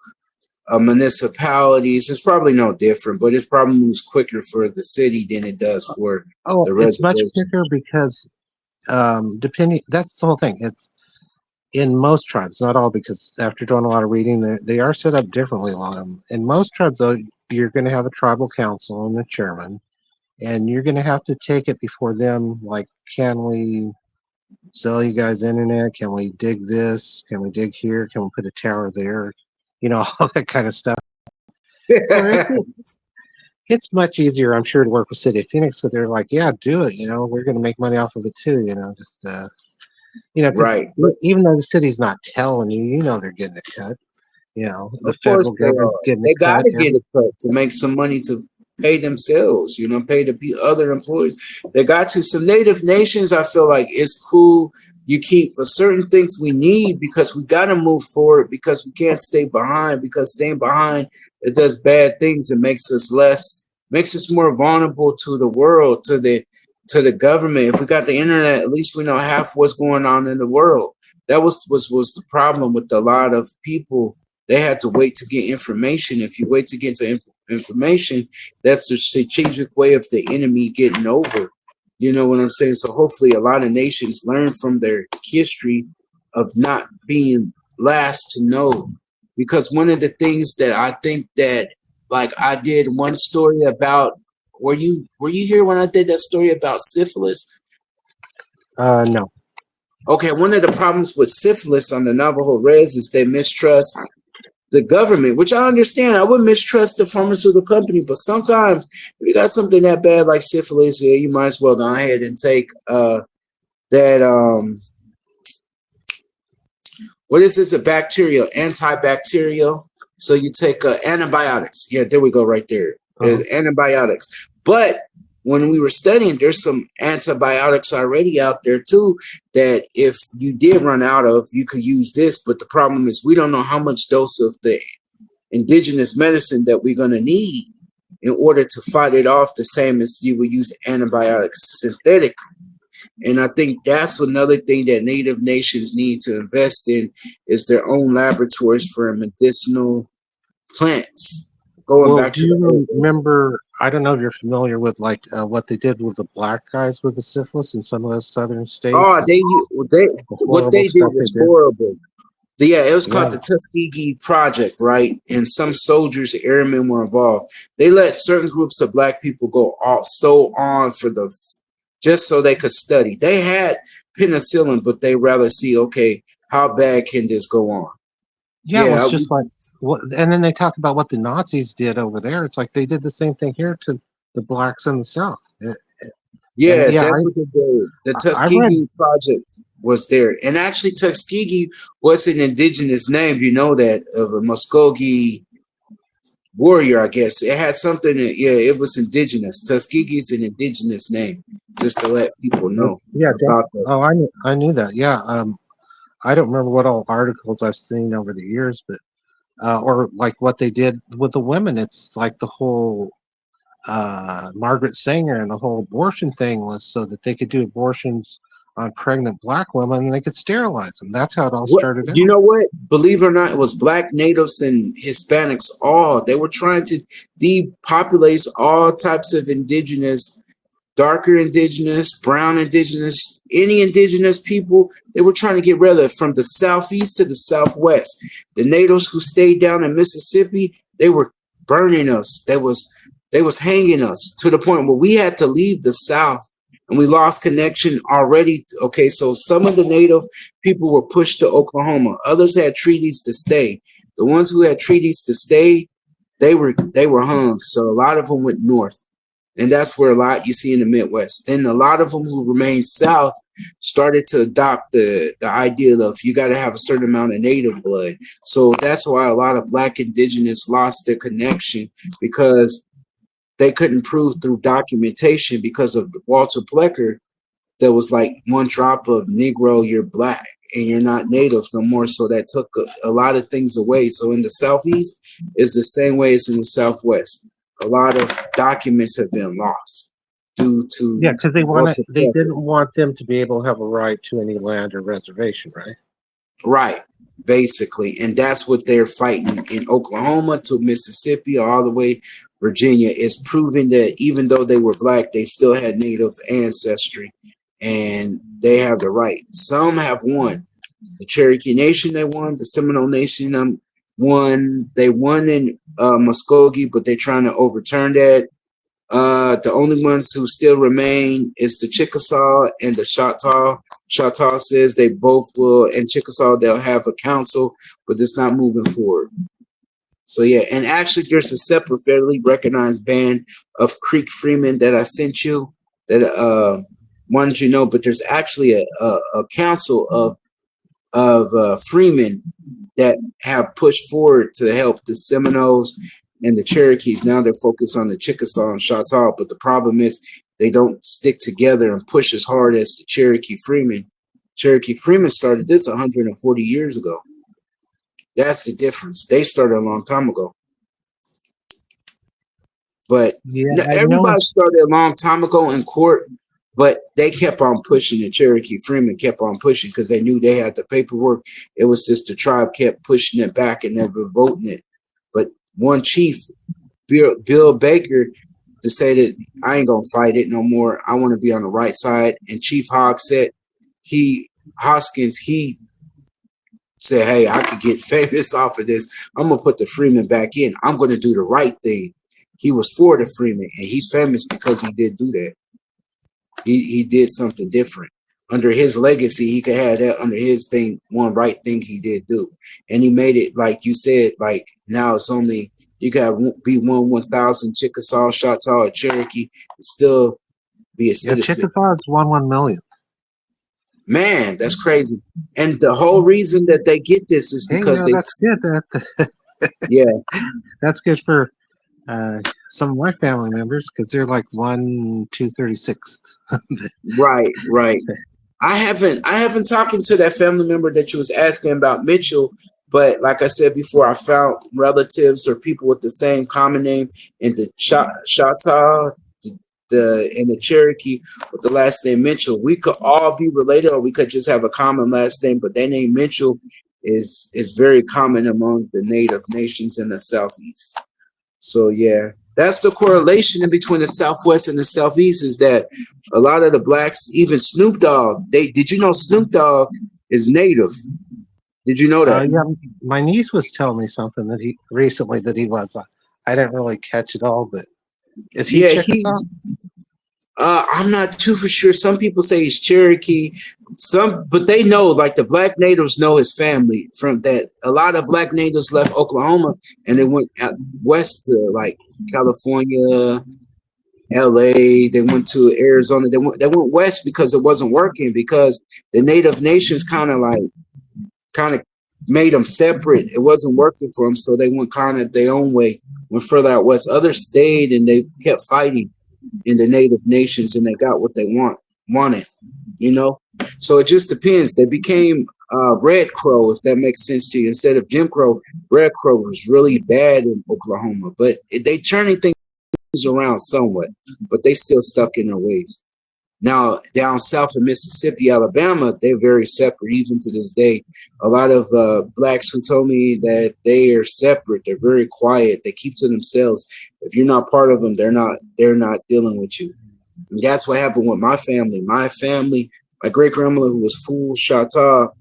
municipalities. It's probably no different, but it probably moves quicker for the city than it does for Oh, the it's much reservation. quicker because depending. That's the whole thing. It's in most tribes, not all, because after doing a lot of reading, they are set up differently. A lot of them. In most tribes, though, you're going to have a tribal council and a chairman, and you're going to have to take it before them. Like, can we sell you guys internet? Can we dig this? Can we dig here? Can we put a tower there? All that kind of stuff. Where it's much easier, I'm sure, to work with City of Phoenix because they're like, yeah, do it. We're going to make money off of it too. Just because Right. But even though the city's not telling you, they're getting a cut. The of federal course they government's are. getting They a got cut. to get a cut to make some money to pay themselves, pay the other employees. They got to. Some native nations, I feel like it's cool. You keep certain things we need because we got to move forward because we can't stay behind because staying behind, it does bad things. It makes us more vulnerable to the world, to the government. If we got the internet, at least we know half what's going on in the world. That was the problem with a lot of people. They had to wait to get information. If you wait to get to information, that's the strategic way of the enemy getting over. You know what I'm saying? So hopefully a lot of nations learn from their history of not being last to know. Because one of the things that I think that, like, I did one story about, were you here when I did that story about syphilis? No. Okay, one of the problems with syphilis on the Navajo Reds is they mistrust the government, which I understand. I would mistrust the pharmaceutical company, but sometimes if you got something that bad like syphilis, yeah, you might as well go ahead and take that what is this? A bacterial, antibacterial. So you take antibiotics. Yeah, there we go, right there. Uh-huh. Antibiotics. But when we were studying, there's some antibiotics already out there too that if you did run out of, you could use this. But the problem is we don't know how much dose of the indigenous medicine that we're going to need in order to fight it off, the same as you would use antibiotics synthetically. And I think that's another thing that Native nations need to invest in is their own laboratories for medicinal plants. Going Well, back do to the you old. remember? I don't know if you're familiar with like what they did with the black guys with the syphilis in some of those southern states. Oh, they The what horrible they did stuff they was did. horrible. Yeah, it was Yeah, called the Tuskegee Project, right? And some soldiers, airmen were involved. They let certain groups of black people go all so on for the just so they could study. They had penicillin, but they rather see, okay, how bad can this go on? yeah. Well, Yeah, it's just like what, and then they talk about what the Nazis did over there. It's like they did the same thing here to the blacks in the South. And yeah, yeah, that's what they did. The I read. Tuskegee Project was there, and actually Tuskegee was an indigenous name. You know that of a Muskogee warrior, I guess. It had something. Yeah, it was indigenous. Tuskegee is an indigenous name, just to let people know Yeah, about that. oh, I knew that. Yeah, I don't remember what all articles I've seen over the years, but or like what they did with the women. It's like the whole Margaret Sanger and the whole abortion thing was so that they could do abortions on pregnant black women and they could sterilize them. That's how it all What started you out. know? What believe it or not, it was black natives and Hispanics. All they were trying to depopulate all types of indigenous, darker indigenous, brown indigenous, any indigenous people. They were trying to get rid of from the southeast to the southwest. The natives who stayed down in Mississippi, they were burning us. They was hanging us to the point where we had to leave the south and we lost connection already. Okay, so some of the native people were pushed to Oklahoma. Others had treaties to stay. The ones who had treaties to stay, they were hung. So a lot of them went north, and that's where a lot you see in the Midwest. Then a lot of them who remained south started to adopt the idea of you got to have a certain amount of native blood. So that's why a lot of black indigenous lost their connection because they couldn't prove through documentation because of Walter Plecker that was like one drop of Negro, you're black. and you're not native no more. So that took a lot of things away. So in the southeast is the same way as in the southwest. A lot of documents have been lost due Yeah, to because they multiple. didn't want them to be able to have a right to any land or reservation, right? Right, basically. And that's what they're fighting in Oklahoma to Mississippi, all the way Virginia, is proving that even though they were black, they still had native ancestry and they have the right. Some have won. The Cherokee Nation, they won. The Seminole Nation won. They won in Muskogee, but they're trying to overturn that. The only ones who still remain is the Chickasaw and the Choctaw. Choctaw says they both will, and Chickasaw, they'll have a council, but it's not moving forward. So yeah, and actually there's a separate federally recognized band of Creek Freemen that I sent you that wanted you know, but there's actually a council of freemen that have pushed forward to help the Seminoles and the Cherokees. Now they're focused on the Chickasaw and Choctaw, but the problem is they don't stick together and push as hard as the Cherokee Freemen. Cherokee Freemen started this 140 years ago. That's the difference. They started a long time ago. But Yeah, I know. everybody started a long time ago in court, but they kept on pushing. The Cherokee Freemen kept on pushing because they knew they had the paperwork. It was just the tribe kept pushing it back and never voting it. But one chief, Bill Baker, decided I ain't gonna fight it no more. I want to be on the right side. And Chief Hoskins, he said, "Hey, I could get famous off of this. I'm gonna put the Freeman back in. I'm gonna do the right thing." He was for the Freeman, and he's famous because he did do that. He did something different. Under his legacy, he could have that under his thing, one right thing he did do. And he made it, like you said, like now it's only, you got to be 1,000 Chickasaw, Choctaw, or Cherokee, and still be a Yeah, citizen. Chickasaw is 1/1,000,000. Man, that's crazy. And the whole reason that they get this is Hey, because they, that's good. yeah, That's good for some of my family members because they're like 1/236. right. I haven't talked to that family member that you was asking about, Mitchell, but like I said before, I found relatives or people with the same common name in the Choctaw, and the Cherokee with the last name Mitchell. We could all be related, or we could just have a common last name, but their name Mitchell is very common among the native nations in the southeast. So yeah, that's the correlation in between the Southwest and the Southeast, is that a lot of the blacks, even Snoop Dogg, did you know Snoop Dogg is native? Did you know that? Yeah, my niece was telling me something that he recently that he was. I didn't really catch it all, but is he Yeah, Chickasaw? I'm not too for sure. Some people say he's Cherokee. But they know, like the black natives know his family from that. A lot of black natives left Oklahoma and they went out west to like California, LA, they went to Arizona. They went west because it wasn't working, because the native nations kind of made them separate. It wasn't working for them, so they went kind of their own way, went further out west. Others stayed and they kept fighting in the native nations, and they got what they wanted, you know. So it just depends. They became Red Crow, if that makes sense to you. Instead of Jim Crow, Red Crow was really bad in Oklahoma, but they turning things around somewhat, but they still stuck in their ways. Now, down south in Mississippi, Alabama, they're very separate even to this day. A lot of blacks who told me that they are separate. They're very quiet. They keep to themselves. If you're not part of them, they're not dealing with you. And that's what happened with my family. My great grandmother, who was full Choctaw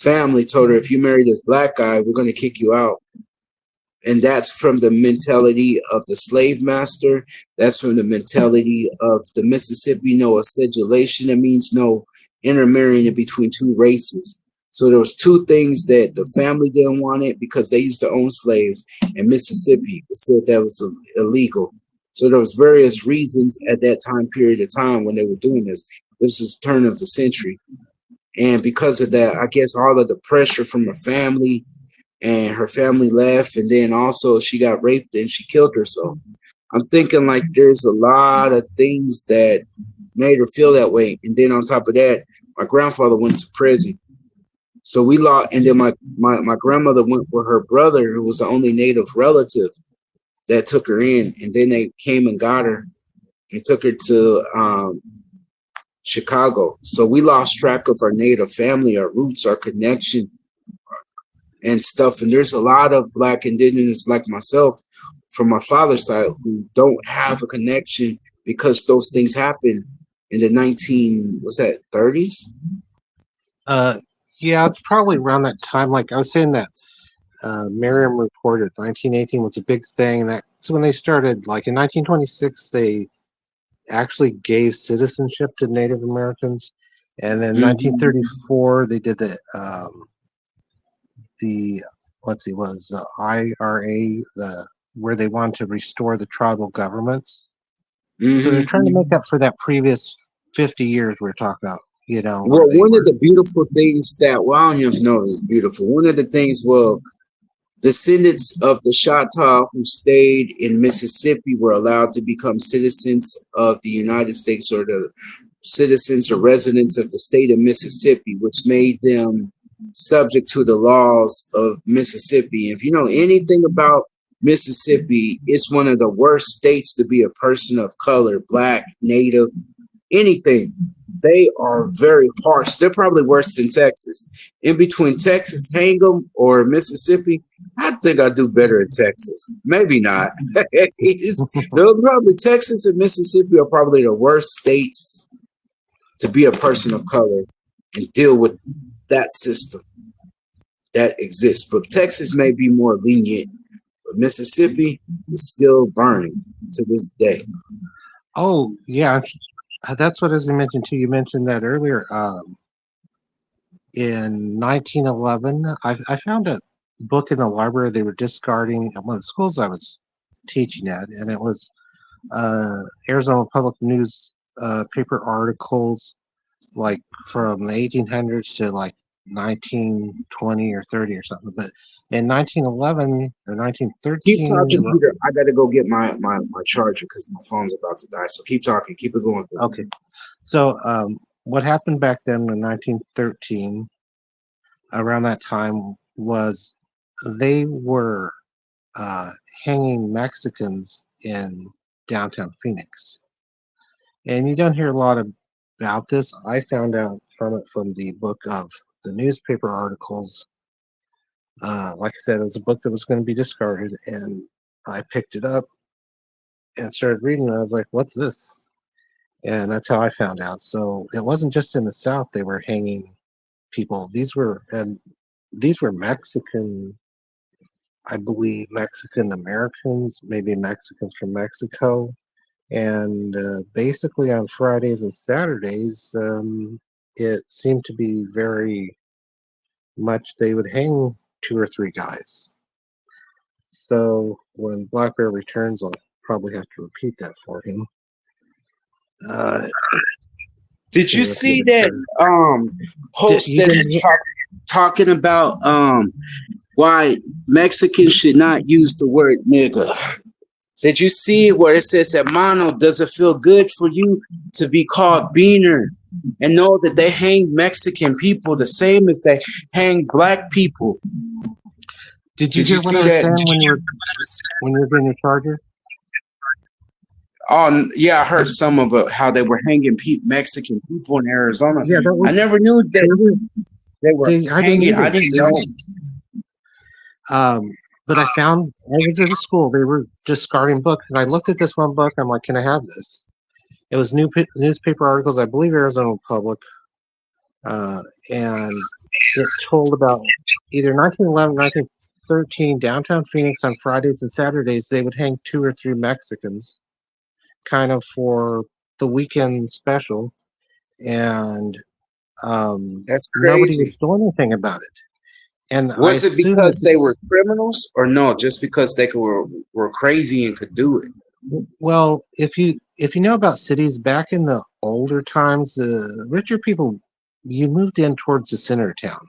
family, told her, if you marry this black guy, we're going to kick you out. And that's from the mentality of the slave master. That's from the mentality of the Mississippi no acidulation. That means no intermarrying in between two races. So there was two things that the family didn't want it, because they used to own slaves, and Mississippi said that was illegal. So there was various reasons at that time period of time when they were doing this. This is the turn of the century. And because of that, I guess all of the pressure from her family, and her family left, and then also she got raped and she killed herself. I'm thinking there's a lot of things that made her feel that way. And then on top of that, My grandfather went to prison. So we lost, and then my grandmother went with her brother, who was the only native relative that took her in, and then they came and got her and took her to Chicago. So we lost track of our native family, our roots, our connection, and stuff. And there's a lot of Black indigenous like myself from my father's side who don't have a connection because those things happened in the 19 what's that 30s. Uh, yeah, it's probably around that time. Like I was saying, that Merriam reported 1918 was a big thing. That's when they started. Like in 1926, they actually gave citizenship to Native Americans, and then Mm-hmm. 1934 they did the let's see, was the IRA, the where they wanted to restore the tribal governments. So they're trying to Mm-hmm. make up for that previous 50 years we're talking about. Where Well, they one of were. the beautiful things that, well, I don't even know if it's beautiful. One of the things, well, descendants of the Choctaw who stayed in Mississippi were allowed to become citizens of the United States, or the citizens or residents of the state of Mississippi, which made them subject to the laws of Mississippi. If you know anything about Mississippi, it's one of the worst states to be a person of color, Black, Native, anything. They are very harsh. They're probably worse than Texas. In between Texas, Hangum, or Mississippi, I think I do better in Texas. Maybe not. They're probably Texas and Mississippi are probably the worst states to be a person of color and deal with that system that exists. But Texas may be more lenient, but Mississippi is still burning to this day. Oh yeah, that's what, as you mentioned too. You mentioned that earlier. In 1911, I found a book in the library they were discarding at one of the schools I was teaching at, and it was Arizona Public News paper articles like from the 1800s to like 1920 or 30 or something. But in 1911 or Keep 1913, talking, Peter. I gotta go get my charger because my phone's about to die. So keep talking. Keep it going. okay. So what happened back then in 1913, around that time, was they were uh, hanging Mexicans in downtown Phoenix. And you don't hear a lot about this. I found out from it from the book of the newspaper articles. Like I said, it was a book that was going to be discarded, and I picked it up and started reading it. I was like, "What's this?" And that's how I found out. So it wasn't just in the South they were hanging people. These were Mexican, I believe, Mexican Americans, maybe Mexicans from Mexico. And basically on Fridays and Saturdays, it seemed to be very much they would hang two or three guys. So when Black Bear returns, I'll probably have to repeat that for him. Uh, Did you here, let's get see it that started. host You that didn't is hear? talking about why Mexicans should not use the word nigga? Did you see where it says, "Hermano, does it feel good for you to be called beaner and know that they hang Mexican people the same as they hang Black people"? Did you Did you hear what see I was that? saying when you were getting your charger? Oh, yeah, I heard some about how they were hanging Mexican people in Arizona. Yeah, that I was never knew that they were they. I didn't hanging. I either. didn't know. But I found I was at a school. They were discarding books, and I looked at this one book. I'm like, "Can I have this?" It was newspaper articles, I believe, Arizona Public, uh, and it told about either 1911, 1913, downtown Phoenix on Fridays and Saturdays. They would hang two or three Mexicans, kind of for the weekend special, and That's nobody was crazy. doing anything about it. And I Was it assume that because they were criminals, or no, just because were crazy and could do it? well, if you know about cities back in the older times, richer people, you moved in towards the center of town.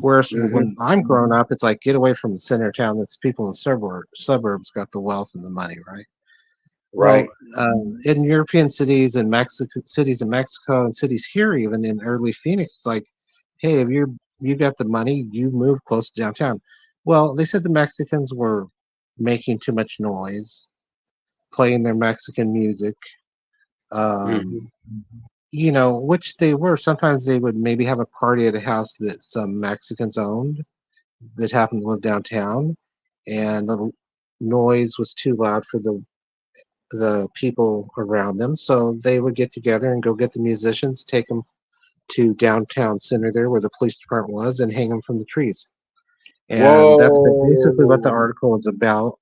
Whereas Hmm. when I'm growing up, it's like get away from the center of town. That's people in the suburbs got the wealth and the money, right? Well, Right. in European cities and cities in Mexico and cities here, even in early Phoenix, it's like, hey, if you got the money, you move close to downtown. Well, they said the Mexicans were making too much noise, playing their Mexican music, Mhm. um, which they were. Sometimes they would maybe have a party at a house that some Mexicans owned that happened to live downtown, and the noise was too loud for the people around them. So they would get together and go get the musicians, take them to downtown center there where the police department was, and hang them from the trees. And that's basically what the Whoa. article was about.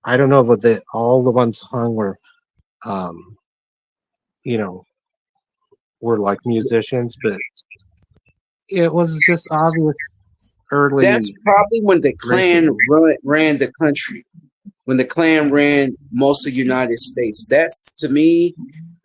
I don't know if all the ones hung um, you know, were like musicians, but it was just obvious That's early probably when the Klan racism. ran the country. When the Klan ran most of the United States. That to me,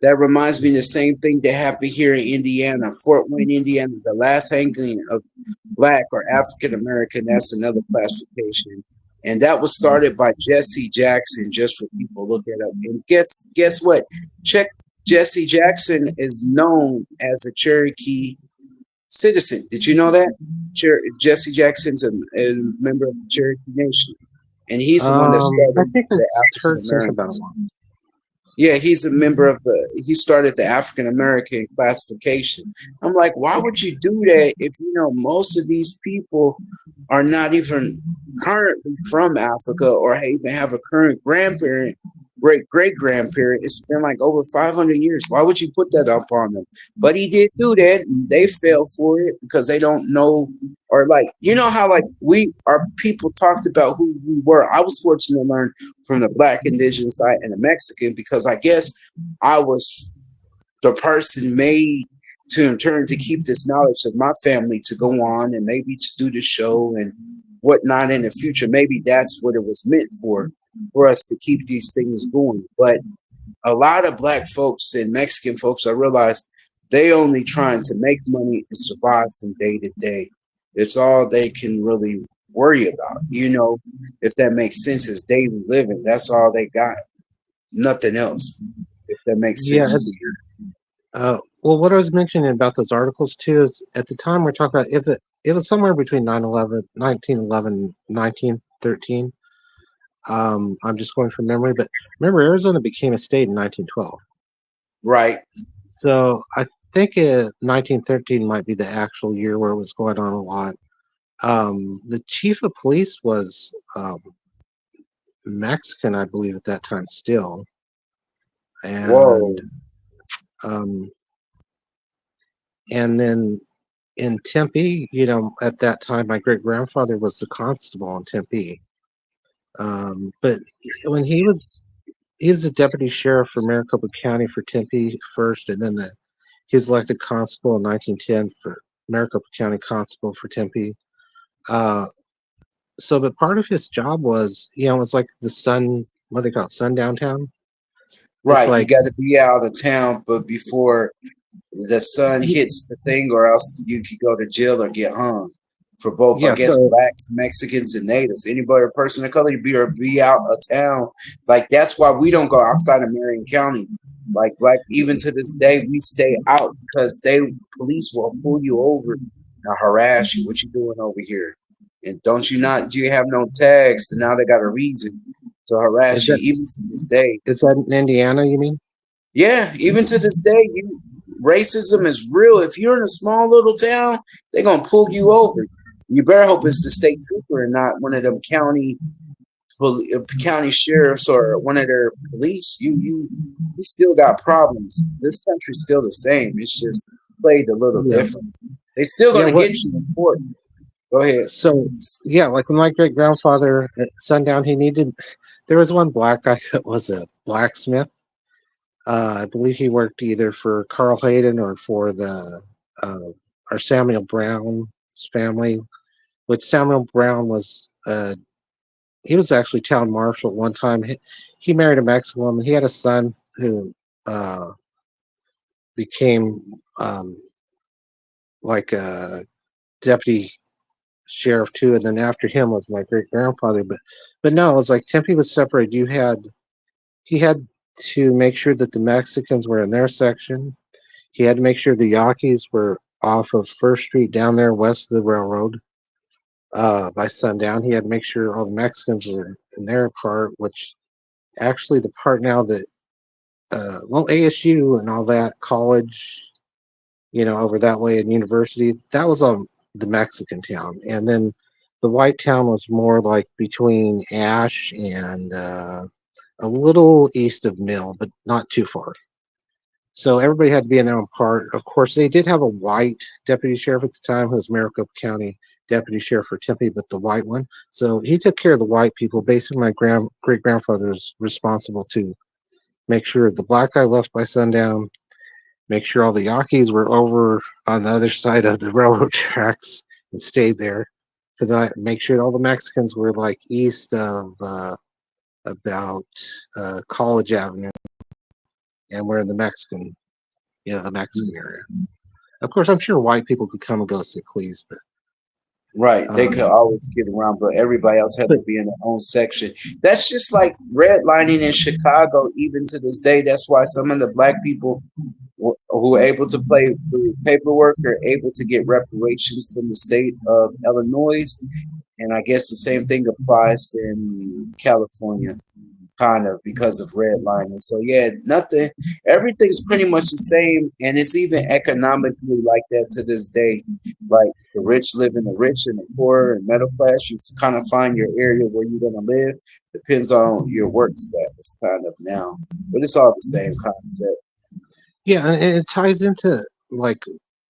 that reminds me of the same thing that happened here in Indiana, Fort Wayne, Indiana. The last hanging of Black or African American. That's another classification, and that was started by Jesse Jackson. Just for people look it up. And guess what? Check Jesse Jackson is known as a Cherokee citizen. Did you know that? Jesse Jackson's a member of the Cherokee Nation, and he's the one that I started think I the heard African think about it Americans. once. Yeah, he's a member of the. He started the African American classification. I'm like, why would you do that if you know most of these people are not even currently from Africa or even have a current grandparent, great grandparent? It's been like over 500 years. Why would you put that up on them? But he did do that, and they fell for it because they don't know or like you know how like we our people talked about who we were. I was fortunate to learn from the Black indigenous side and the Mexican because I guess I was the person made to in turn to keep this knowledge of my family to go on and maybe to do the show and whatnot in the future. Maybe that's what it was meant for us to keep these things going. But a lot of Black folks and Mexican folks, I realize they only trying to make money and survive from day to day. It's all they can really worry about, if that makes sense, is daily living. That's all they got, nothing else, if that makes Yeah, sense to you. well, what I was mentioning about those articles too is at the time we're talking about if it was somewhere between 9/11, 1911, 1913. I'm just going from memory, but remember Arizona became a state in 1912. Right. So I think 1913 might be the actual year where it was going on a lot. The chief of police was Mexican, I believe, at that time still, and Whoa. um, and then in Tempe, at that time, my great grandfather was the constable in Tempe. But when he was a deputy sheriff for Maricopa County for Tempe first, and then he was elected constable in 1910 for Maricopa County Constable for Tempe. Uh, but part of his job was, it's like the sun, what they call it, sun downtown. It's Right. You like, got to be out of town, but before the sun hits the thing, or else you could go to jail or get hung for both, I yeah, guess, so blacks, Mexicans, and natives. Anybody, a person of color, be out of town. Like that's why we don't go outside of Marion County. Like even to this day, we stay out because police will pull you over and harass you. What you doing over here? And don't you not? Do you have no tags? And now they got a reason to is harass you. that Even to this day, is that in Indiana? You mean? yeah, even to this day, racism is real. If you're in a small little town, they're gonna pull you over. You better hope it's the state trooper and not one of them county sheriffs or one of their police. You still got problems. This country's still the same. It's just played a little Yeah. different. They still Yeah. gonna What? get you in court. Go ahead. So yeah, like when my great grandfather at sundown, he needed. There was one black guy that was a blacksmith. I believe he worked either for Carl Hayden or for the uh, or Samuel Brown's family. Which Samuel Brown was, he was actually town marshal one time. He married a Mexican woman. He had a son who uh, became like a deputy sheriff too, and then after him was my great grandfather. But no, it was like Tempe was separated. He had to make sure that the Mexicans were in their section. He had to make sure the Yaquis were off of First Street down there west of the railroad by sundown. He had to make sure all the Mexicans were in their part, which actually the part now that well, ASU and all that college, over that way in university, that was on the Mexican town, and then the white town was more like between Ash and a little east of Mill, but not too far. So everybody had to be in their own part. Of course, they did have a white deputy sheriff at the time who was Maricopa County deputy sheriff for Tempe, but the white one. So he took care of the white people. Basically, my great grandfather was responsible to make sure the black guy left by sundown, make sure all the Yaquis were over on the other side of the railroad tracks and stayed there. For that, make sure all the Mexicans were like east of about College Avenue, and we're in the Mexican area. Of course, I'm sure white people could come and go as they please, but Right, they could um, always get around, but everybody else had but to be in their own section. That's just like redlining in Chicago, even to this day. That's why some of the black people who were able to play through paperwork are able to get reparations from the state of Illinois, and I guess the same thing applies in California, kind of because of redlining. So yeah, nothing, everything's pretty much the same, and it's even economically like that to this day. Like the rich live in the rich and the poor and middle class. You kind of find your area where you're gonna live. Depends on your work status, kind of now, but it's all the same concept. yeah, and it ties into like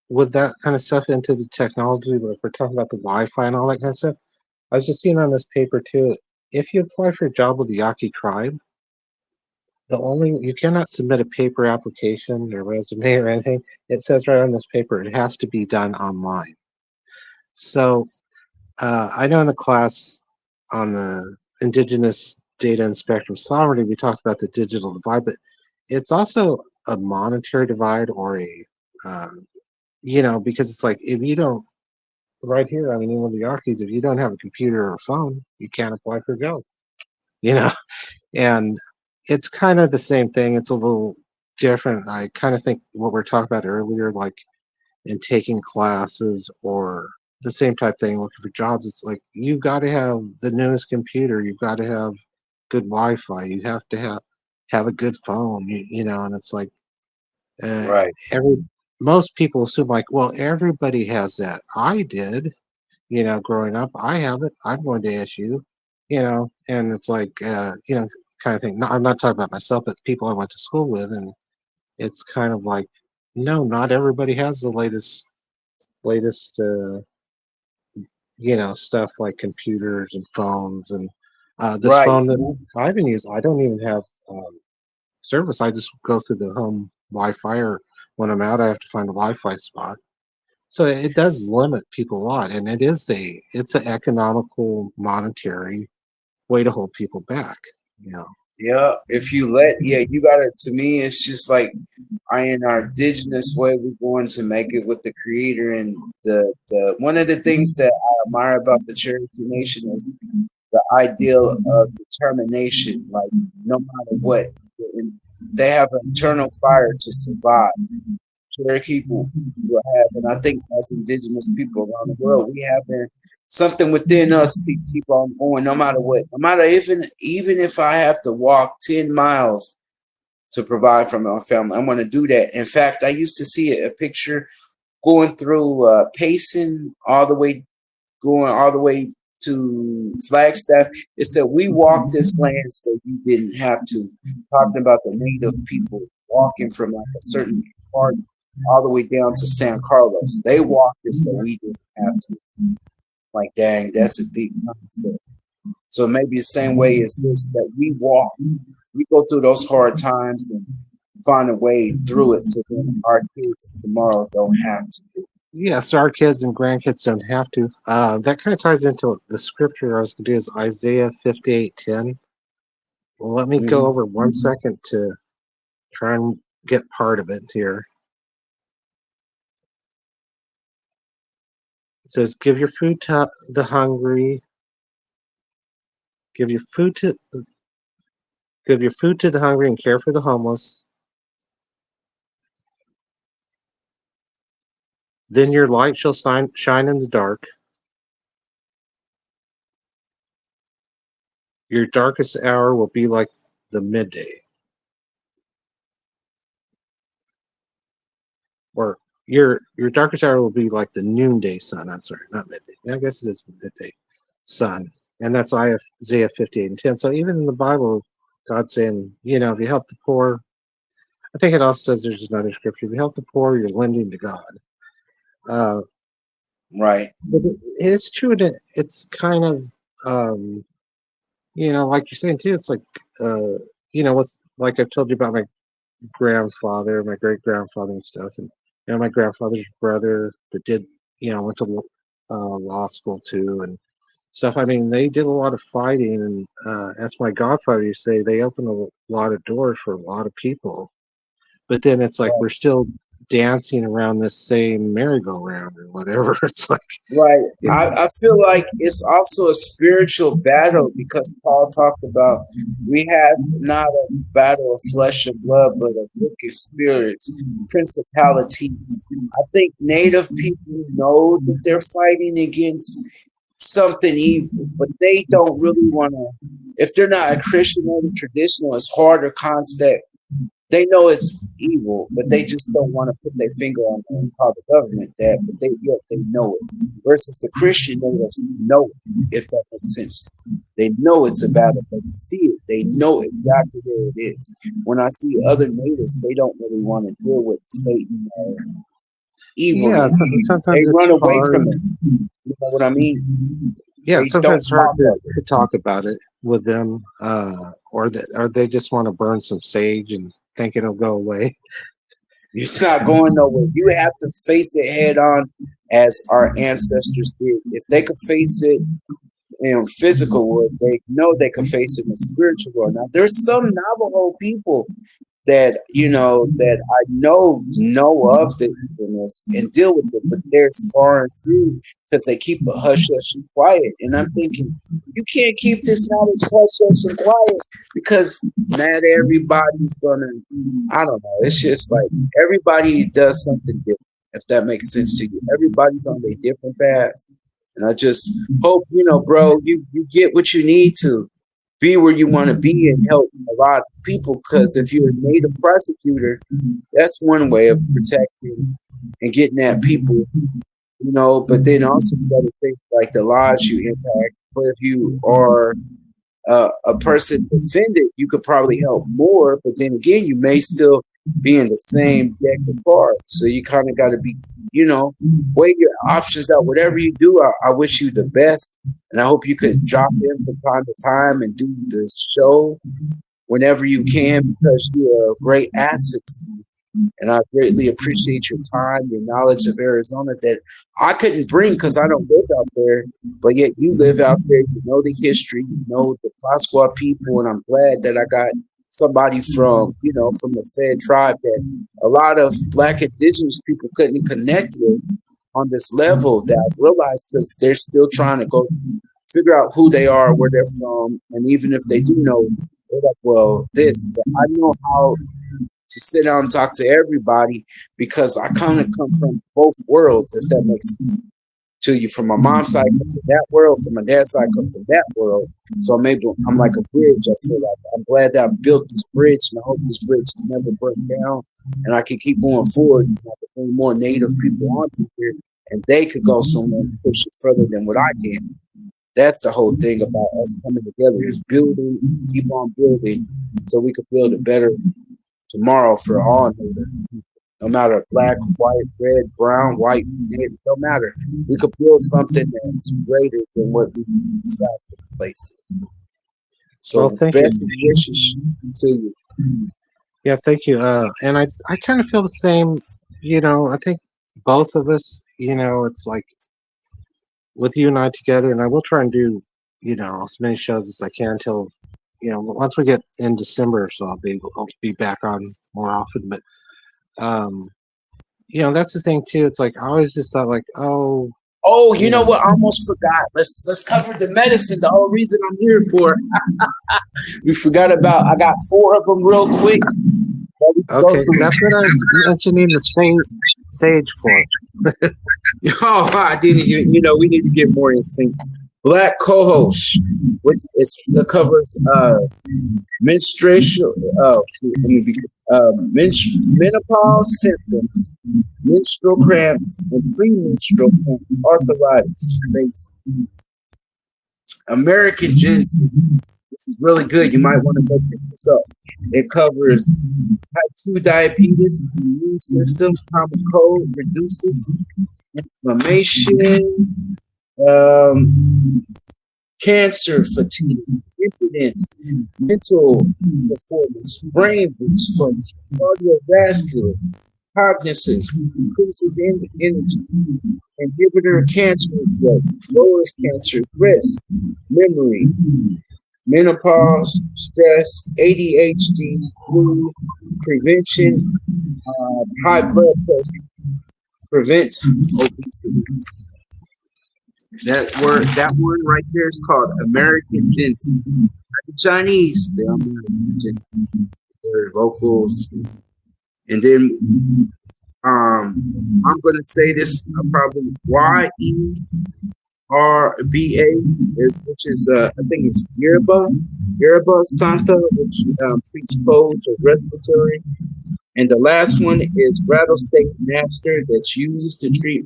with that kind of stuff into the technology. Like we're talking about the Wi-Fi and all that kind of stuff. I was just seeing on this paper too. If you apply for a job with the Yaqui tribe, the only you cannot submit a paper application or resume or anything. It says right on this paper it has to be done online. So I know in the class on the indigenous data and spectrum sovereignty, we talked about the digital divide, but it's also a monetary divide or a, uh, because it's like if you don't, right here, I mean, even with the Yaquis, if you don't have a computer or a phone, you can't apply for a job, you know, and it's kind of the same thing. It's a little different. I kind of think what we're talking about earlier, like and taking classes or the same type thing looking for jobs, it's like you've got to have the newest computer, you've got to have good wi-fi, you have to have a good phone, and it's like uh, Right, every most people assume like, well, everybody has that. I did, growing up. I have it. I'm going to ASU, and it's like kind of thing. No, I'm not talking about myself, but people I went to school with, and it's kind of like, no, not everybody has the latest stuff like computers and phones and this right. phone that I've been using. I don't even have service. I just go through the home Wi-Fi, or when I'm out, I have to find a Wi-Fi spot. So it does limit people a lot, and it's an economical, monetary way to hold people back. You know. Yeah, if you let, yeah, you gotta. To me, it's just like I in our indigenous way, we're going to make it with the creator. And the one of the things that I admire about the Cherokee Nation is the ideal of determination. Like no matter what, and they have an internal fire to survive. Cherokee people will have, and I think as indigenous people around the world, we have something within us to keep on going, no matter what. No matter even if I have to walk 10 miles to provide for my family, I'm going to do that. In fact, I used to see a picture going through Payson going all the way to Flagstaff. It said, "We walked this land so you didn't have to." Talking about the native people walking from like a certain part all the way down to San Carlos. They walked it so we didn't have to. Like, dang, that's a deep concept. So maybe the same way as this, that we go through those hard times and find a way through it so then our kids tomorrow don't have to. Yeah, so our kids and grandkids don't have to. That kind of ties into the scripture I was going to do is Isaiah 58:10. Well, let me go Mhm. over 1 second to try and get part of it here. It says, "Give your food to the hungry. Give your food to give your food to the hungry, and care for the homeless. Then your light shall shine in the dark. Your darkest hour will be like the midday, or your darkest hour will be like the noonday sun. I'm sorry, not midday. I guess it is midday sun, and that's Isaiah 58:10. So even in the Bible, God's saying, if you help the poor, I think it also says there's another scripture: if you help the poor, you're lending to God. Uh, Right. but it's true that it's kind of, um, like you're saying too. It's like, uh, what's like I've told you about my grandfather, my great grandfather, and stuff, and my grandfather's brother that did, went to law school too, and stuff. I mean, they did a lot of fighting, and as my godfather used to say, they opened a lot of doors for a lot of people. But then it's like we're still dancing around this same merry-go-round or whatever. It's like, Right. it, I feel like it's also a spiritual battle because Paul talked about we have not a battle of flesh and blood, but of wicked spirits, principalities. I think native people know that they're fighting against something evil, but they don't really want to. If they're not a Christian or traditional, it's hard to concept. They know it's evil, but they just don't want to put their finger on it and call the government that, but they know it. Versus the Christian natives know it, if that makes sense. They know it's a battle. They see it. They know exactly where it is. When I see other natives, they don't really want to deal with Satan or yeah, evilness. They sometimes it's run away hard. from it. You know what I mean? Yeah, They sometimes don't it's hard talk to, of it. to talk about it with them, or they just want to burn some sage and think it'll go away. It's not going nowhere. You have to face it head on, as our ancestors did. If they could face it in physical world, they know they can face it in the spiritual world. Now, there's some Navajo people that that I know of the evilness and deal with it, but they're far and few because they keep a hush hush and quiet. And I'm thinking, you can't keep this knowledge hush hush and quiet because not everybody's gonna. I don't know. It's just like everybody does something different. If that makes sense to you, everybody's on a different path, and I just hope bro, you get what you need to be where you want to be and help a lot of people. Because if you're a native prosecutor, that's one way of protecting and getting at people, But then also you got to think like the lives you impact. But if you are a person offended, you could probably help more. But then again, you may still be in the same deck of cards. So you kind of got to be, weigh your options out. Whatever you do, I wish you the best. And I hope you could drop in from time to time and do the show whenever you can because you're a great asset to me. And I greatly appreciate your time, your knowledge of Arizona that I couldn't bring because I don't live out there. But yet you live out there, you know the history, you know the Pasqua people, and I'm glad that I got somebody from the Fed tribe that a lot of Black indigenous people couldn't connect with on this level that I've realized because they're still trying to go figure out who they are, where they're from, and even if they do know, they're like, well, I know how to sit down and talk to everybody because I kind of come from both worlds, if that makes sense to you. From my mom's side, I come from that world. From my dad's side, I come from that world. So I'm like a bridge. I feel like I'm glad that I built this bridge, and I hope this bridge is never burnt down, and I can keep going forward. And I can bring more Native people onto here, and they could go somewhere and push it further than what I can. That's the whole thing about us coming together is building, keep on building, so we could build a better tomorrow for all Native people. No matter black, white, red, brown, white, Native, no matter. We could build something that's greater than what we got in place. Well, So thank you. best wishes to you. Yeah, thank you. And I kind of feel the same. I think both of us. It's like with you and I together, and I will try and do, as many shows as I can until, once we get in December, so I'll be back on more often. But um, that's the thing too. It's like I always just thought like, oh, Oh, you You know know, what? I almost forgot. Let's cover the medicine. The whole reason I'm here for. We forgot about. I got four of them real quick that we can go okay, through. that's what I was mentioning the sage for. Oh, I didn't even. We need to get more in sync. Black cohosh, which covers menstruation, menopause symptoms, menstrual cramps, and premenstrual cramps, arthritis. American ginseng. This is really good. You might want to go pick this up. It covers type 2 diabetes, immune system, common cold, reduces inflammation, um, cancer, fatigue, impotence, mental performance, brain boost function, cardiovascular, cognizance, increases in energy, inhibitor of cancer growth, lowers cancer risk, memory, menopause, stress, ADHD, flu, prevention, high blood pressure, prevents obesity. That one right there is called American ginseng. Not the Chinese, they're American ginseng. They're locals. And then I'm gonna say this probably YERBA, which is I think it's Yerba Santa, which treats colds or respiratory. And the last one is Rattlesnake Master, that's used to treat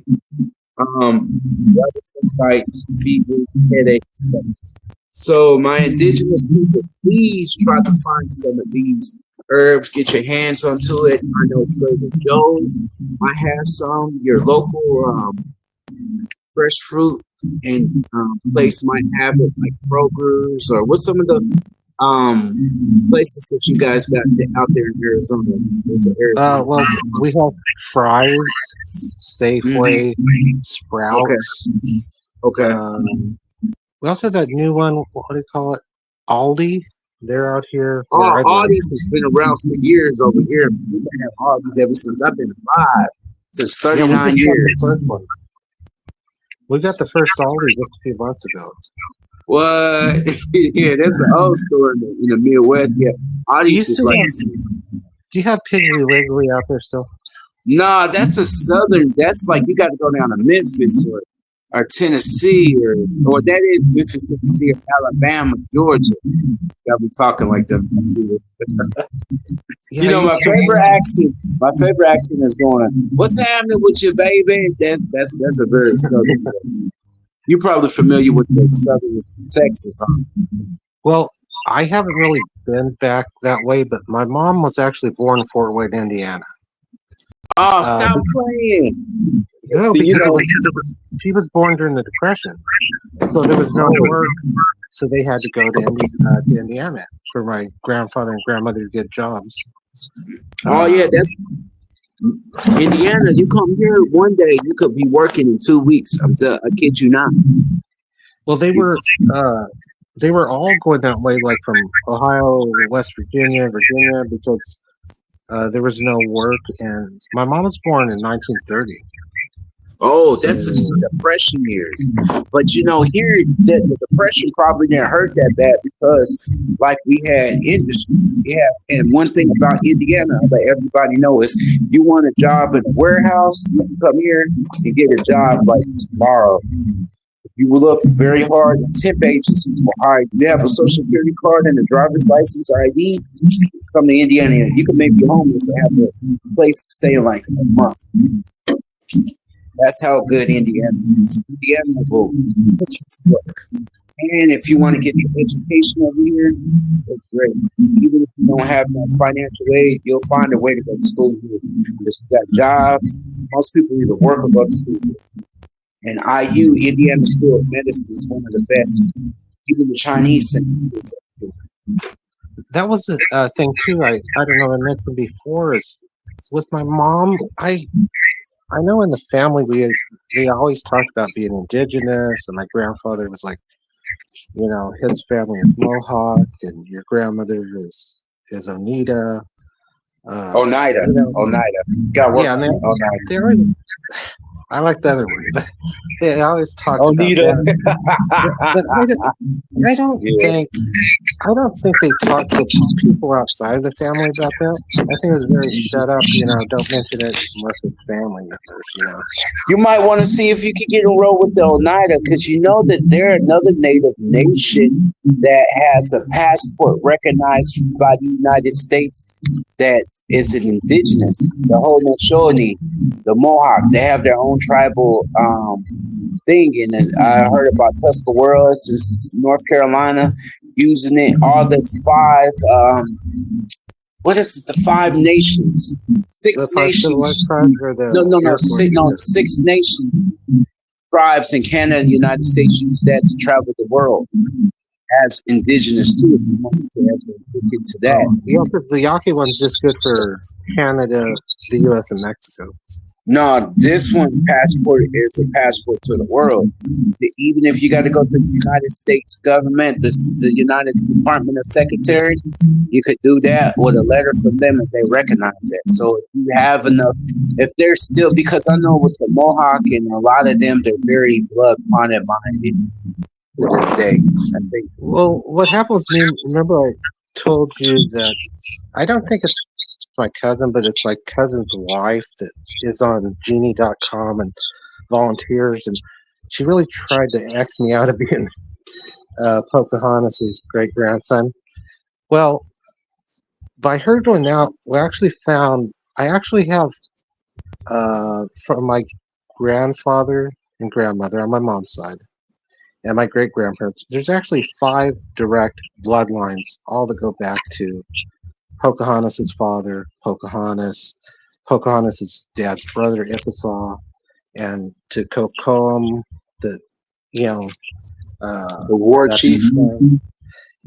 rattlesnake bites, fevers, headaches, stuff. So my indigenous people, please try to find some of these herbs. Get your hands onto it. I know Trader Joe's might have some. Your local fresh fruit and place might have it, like Kroger's, or what's some of the places that you guys got out there in Arizona? There's an Arizona. Well, we have Fry's, Safeway, Okay. Sprouts. Okay. We also have that new one. What do you call it? Aldi. They're out here where I All live. these has been around for years over here. We've had all these ever since I've been alive, since Yeah, we 39 just got the years. first one. We got the first Aldi just a few months ago. What? Yeah, that's an old store in the Midwest. Yeah, all Do you these is still like, have? Do you have Piggly Wiggly out there still? nah, that's a southern. That's like you got to go down to Memphis or Tennessee or that is Memphis, Tennessee, or Alabama, Georgia. I'll be talking like them. Yeah, I My used to. favorite accent. My favorite accent is going. What's happening with your baby? That's a very southern. You're probably familiar with the southern Texas, huh? Well, I haven't really been back that way, but my mom was actually born in Fort Wayne, Indiana. Oh, Uh, stop be- playing. no, You because know, she was born during the Depression, so there was no work. So they had to go to Indiana for my grandfather and grandmother to get jobs. oh yeah, Um, that's Indiana. You come here one day, you could be working in 2 weeks. I kid you not. well, they were all going that way, like from Ohio, West Virginia, because there was no work. And my mom was born in 1930. Oh, So that's the depression years. But here the depression probably didn't hurt that bad because like we had industry. Yeah, and one thing about Indiana that everybody knows is you want a job in a warehouse, you can come here and get a job like tomorrow. You will look very hard. Temp agencies will hire you. You have a social security card and a driver's license or ID. Come to Indiana, you can make your homeless and have a place to stay in like a month. That's how good Indiana is. Indiana will put you to work. And if you want to get your education over here, it's great. Even if you don't have no financial aid, you'll find a way to go to school here. Because you got jobs. Most people either work or go to school here. And IU, Indiana School of Medicine, is one of the best. Even the Chinese things. that was a thing too. I don't know. I mentioned before is with my mom. I know in the family they always talked about being indigenous, and my grandfather was like, his family is Mohawk, and your grandmother is Oneida. Oneida. Oneida. Got to work Yeah, and on it. Oneida. they already I like the other one, but they always talked about Onita. that. But I don't Yeah. think I don't think they talked to people outside of the family about that. I think it was very shut up. Don't mention it unless it's family members. You might want to see if you can get a roll with the Oneida, because you know that they're another native nation that has a passport recognized by the United States that is an indigenous. The Haudenosaunee, the Mohawk, they have their own tribal thing in it. I heard about Tuscaroras in North Carolina using it. All the five, what is it? The five nations, The six five civilized nations. tribes or No, the no, no, Air Force six, no, unit. six nations, tribes in Canada and the United States use that to travel the world as indigenous too. If you want to actually look into that. Oh, yeah, because the Yaqui one's just good for Canada, the U.S., and Mexico. No, this one passport is a passport to the world. Even if you got to go to the United States government, the United Department of Secretary, you could do that with a letter from them if they recognize it. So if you have enough, if they're still, because I know with the Mohawk and a lot of them, they're very blood bonded minded to this day. I think. Well, what happened with me? Remember, I told you that I don't think it's my cousin, but it's my cousin's wife that is on Genie.com and volunteers, and she really tried to X me out of being Pocahontas's great grandson. Well, by her doing that, I actually have from my grandfather and grandmother on my mom's side and my great grandparents. There's actually five direct bloodlines, all that go back to Pocahontas's father, Pocahontas's dad's brother, Ippesaw, and to Kocoum, the you know The war that's chief. his son.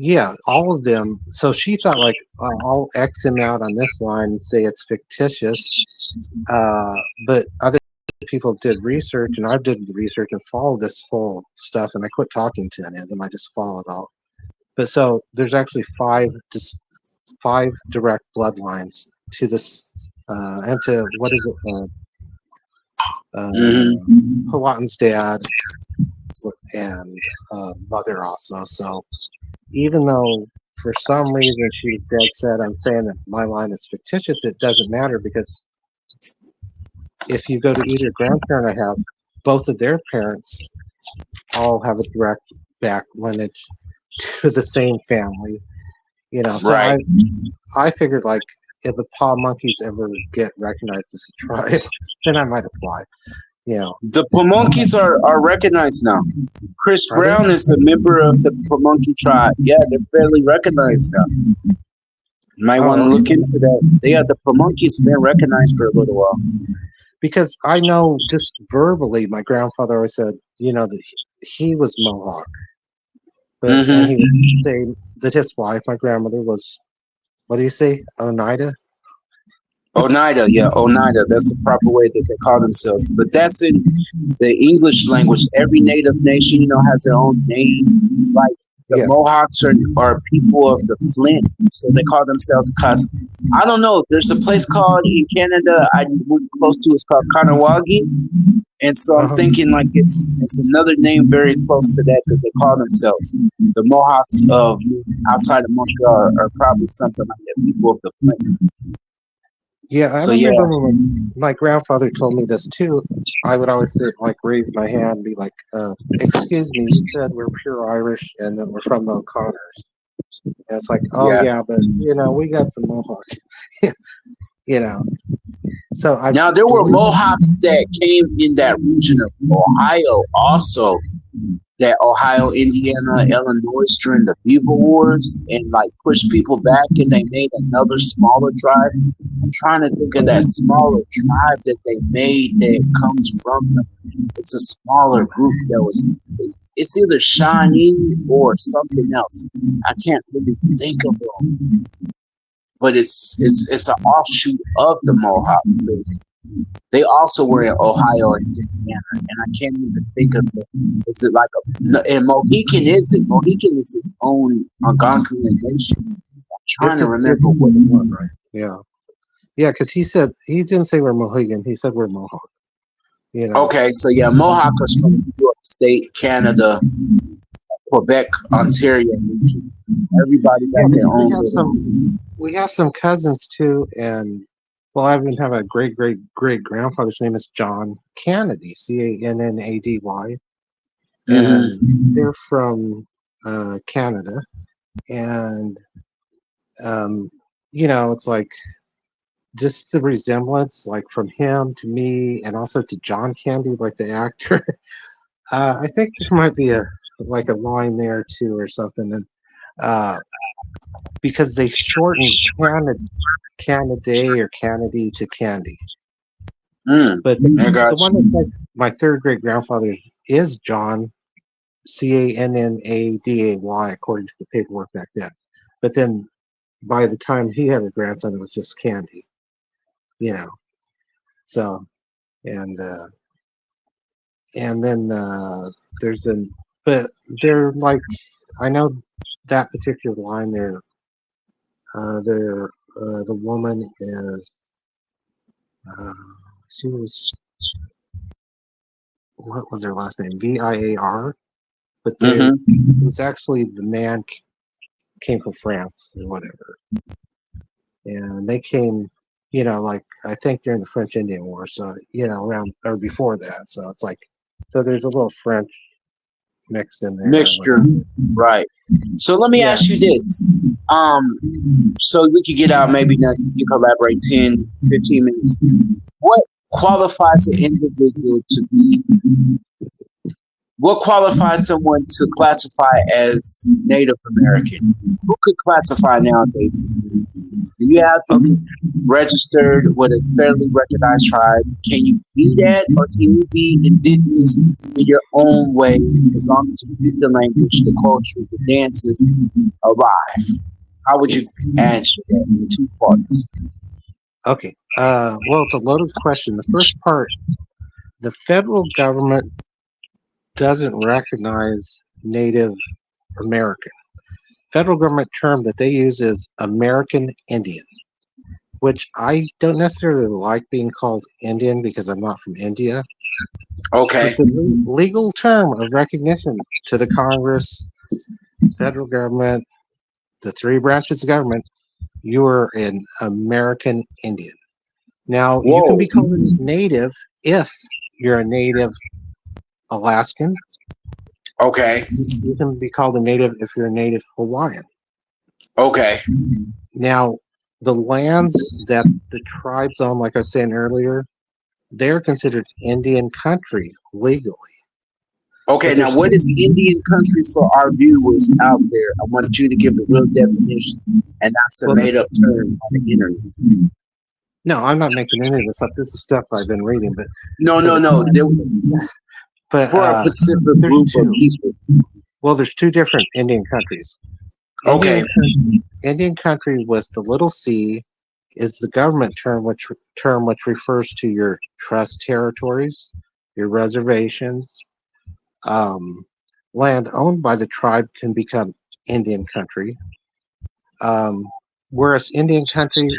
Yeah, all of them. So she thought like I'll X him out on this line and say it's fictitious. But other people did research, and I did the research and followed this whole stuff, and I quit talking to any of them. I just followed all. But so there's actually five direct bloodlines to this, and to what is it? Mm-hmm. Powhatan's dad and mother also. So even though for some reason she was dead set on saying that my line is fictitious, it doesn't matter because if you go to either grandparent I have, both of their parents all have a direct back lineage to the same family. So Right. I figured like if the paw monkeys ever get recognized as a tribe, then I might apply. The Pamunkeys are recognized now. Chris Are they? Brown is a member of the Pamunkey tribe. Yeah, they're fairly recognized now. You might want to Oh, look into that. Yeah, the Pamunkeys been recognized for a little while. because I know just verbally, my grandfather always said, that he was Mohawk, but and he Mm-hmm. would say that his wife, my grandmother, was what do you say, Oneida? Oneida, yeah, Oneida. That's the proper way that they call themselves. But that's in the English language. Every native nation, has their own name. Like the Yeah. Mohawks are people of the Flint, so they call themselves Cus. I don't know. There's a place called in Canada I went close to. It's called Kanawagi, and so I'm Uh-huh. thinking like it's another name very close to that they call themselves. The Mohawks of outside of Montreal are probably something like the people of the Flint. Yeah, I So yeah. remember when my grandfather told me this too. I would always say, like, raise my hand and be like, excuse me, you said we're pure Irish and that we're from the O'Connors. And it's like, oh, Yeah. yeah, but, we got some Mohawk. you know. So I Now there were believe, Mohawks that came in that region of Ohio also. That Ohio, Indiana, Illinois during the Beaver Wars and like pushed people back and they made another smaller tribe. I'm trying to think of that smaller tribe that they made that comes from them. It's a smaller group that was it's either Shawnee or something else. I can't really think of them. But it's an offshoot of the Mohawk because they also were in Ohio and Indiana, and I can't even think of it. Is it like and Mohican is it? Mohican is its own Algonquian nation. I'm trying to remember it's what it was. right. Yeah. Yeah, because he didn't say we're Mohegan. He said we're Mohawk. You know, Okay, so yeah, Mohawkers from New York State, Canada, Quebec, Ontario region. Everybody yeah, got their own little. we have some cousins too, and well, I even have a great grandfather's name is John Kennedy, Cannady, and Mm-hmm. they're from Canada, and um, it's like just the resemblance, like from him to me, and also to John Candy, like the actor. I think there might be a like a line there too, or something, and uh, because they shortened Canada or Kennedy to Candy. But I got the one that's like my third great grandfather is John Cannaday, according to the paperwork back then. But then by the time he had a grandson, it was just Candy, you know. So and then there's an but they're like I know that particular line there. The woman is uh, she was what was her last name? Viar, but there it mm-hmm. was actually the man came from France or whatever, and they came, like I think during the French Indian War, so around or before that. So it's like, so there's a little French mix in there or Mixture, whatever. right? So let me Yeah. ask you this. So we could get out maybe now you can collaborate 10, 15 minutes. What qualifies an individual to be what qualifies someone to classify as Native American? Who could classify nowadays as Native? Do you have to Okay. be registered with a federally recognized tribe? Can you be that, or can you be indigenous in your own way as long as you speak the language, the culture, the dances alive? How would you answer that in two parts? Okay. Well, it's a loaded question. The first part, the federal government doesn't recognize Native American. Federal government term that they use is American Indian, which I don't necessarily like being called Indian because I'm not from India. But Okay. the legal term of recognition to the Congress, federal government, the three branches of government, you are an American Indian. Now, you can Whoa. be called a native if you're a native Alaskan. Okay. You can be called a native if you're a native Hawaiian. Okay. Now, the lands that the tribes own, like I was saying earlier, they're considered Indian country legally. Okay, But now there's what is Indian country for our viewers out there? I want you to give a real definition and not some well, made up term on the internet. no, I'm not making any of this up. This is stuff I've been reading, but No, for no, the no. tribe, but For a specific there's group of two. people. Well, there's two different Indian countries. Okay. Indian country with the little c is the government term which refers to your trust territories, your reservations. Um, Land owned by the tribe can become Indian country, whereas Indian country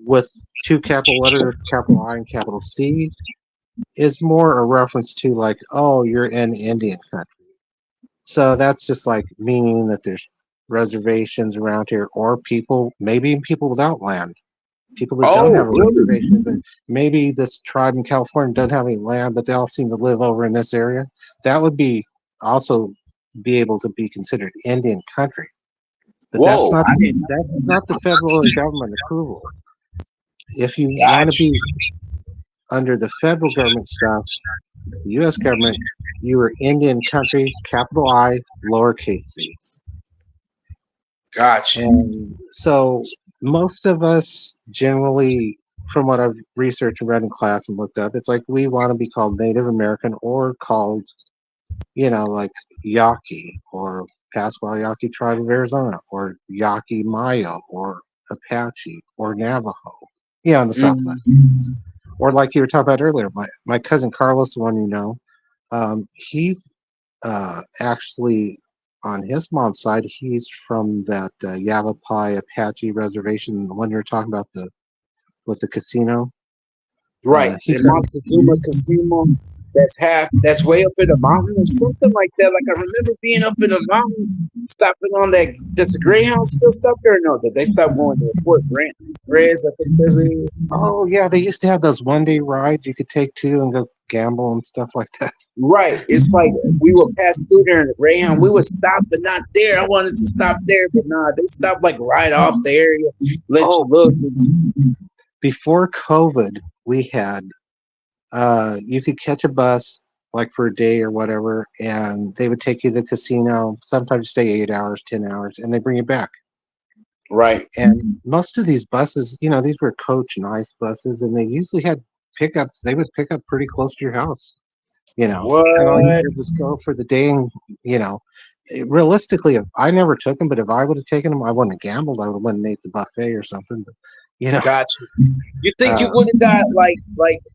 with two capital letters, capital I and capital C, is more a reference to like, oh, you're in Indian country. So that's just like meaning that there's reservations around here, or people, maybe people without land, people that don't Oh, have a really? reservation, but maybe this tribe in California doesn't have any land, but they all seem to live over in this area. That would be also be able to be considered Indian country, but that's Whoa, not I didn't that's not the federal government approval. If you want to got you. be under the federal government stuff, the U.S. government, you are Indian country, capital I, lowercase c. Got you. And so most of us generally, from what I've researched and read in class and looked up, it's like we want to be called Native American or called, like Yaqui or Pasquale Yaqui Tribe of Arizona or Yaqui Maya or Apache or Navajo, on the Southwest. Mm-hmm. Or like you were talking about earlier, my cousin Carlos, the one he's actually on his mom's side, he's from that Yavapai Apache reservation, the one you were talking about the with the casino. Right. He's The got Montezuma Casino that's way up in the mountain or something like that. Like I remember being up in the mountain, stopping on that. Does the Greyhound still stop there? No, did they stop going to Fort Grant? Rez, I think this is. Oh yeah, they used to have those 1 day rides you could take too and go gamble and stuff like that. Right. It's like we would pass through there in the Greyhound. We would stop, but not there. I wanted to stop there, but nah, they stopped like right off the area, let you Oh, look. It's, before COVID, we had you could catch a bus like for a day or whatever, and they would take you to the casino. Sometimes stay 8 hours, 10 hours, and they bring you back. right. And most of these buses, these were coach nice buses, and they usually had pickups. They would pick up pretty close to your house, and all you What? did was go for the day. And you know, realistically, if I never took them, but if I would have taken them, I wouldn't have gambled. I would have went and ate the buffet or something. But you know, Got you. You think you uh, would have got like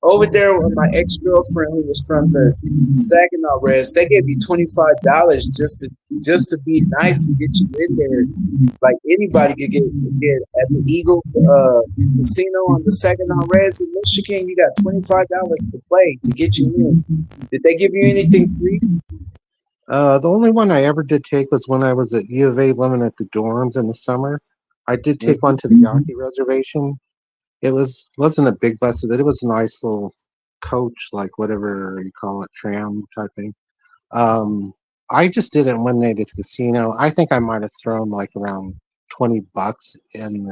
over there with my ex girlfriend who was from the Saginaw Reds? They gave you $25 just to be nice and get you in there. Like anybody could get at the Eagle Casino on the Saginaw Reds in Michigan. You got $25 to play to get you in. Did they give you anything free? the only one I ever did take was when I was at U of A living at the dorms in the summer. I did take one to the Yaqui Reservation. It wasn't a big bus, but it was a nice little coach, like whatever you call it, tram type thing. Um, I just did it one night at the casino. I think I might have thrown like around $20 in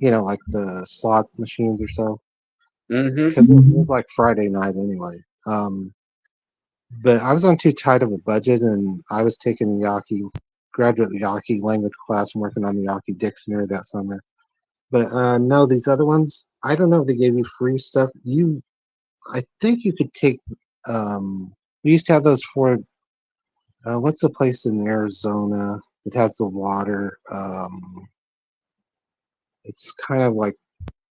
the, like the slot machines or so, because it Mm-hmm. was like Friday night anyway. But I was on too tight of a budget, and I was taking the Yaqui graduate Yaqui language class and working on the Yaqui dictionary that summer. But no, these other ones, I don't know if they gave you free stuff. I think you could take. We used to have those for what's the place in Arizona that has the water? It's kind of like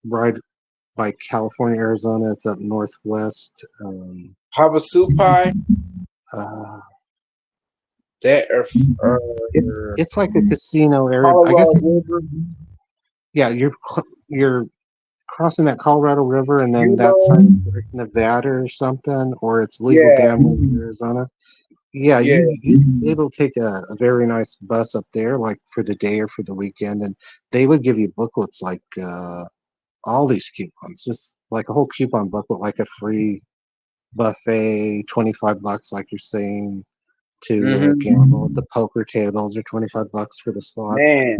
right by California, Arizona. It's up northwest. Havasupai, Uh, that or it's like a casino area. I guess Colorado River, yeah. You're crossing that Colorado River, and then that side is Yulo. like Nevada or something, or it's legal Yeah, gambling in Arizona. Yeah, yeah. you'd be able to take a very nice bus up there, like for the day or for the weekend, and they would give you booklets like all these coupons, just like a whole coupon booklet, like a free buffet, $25, like you're saying, to Mm-hmm. gamble at the poker tables, or $25 for the slots. Man,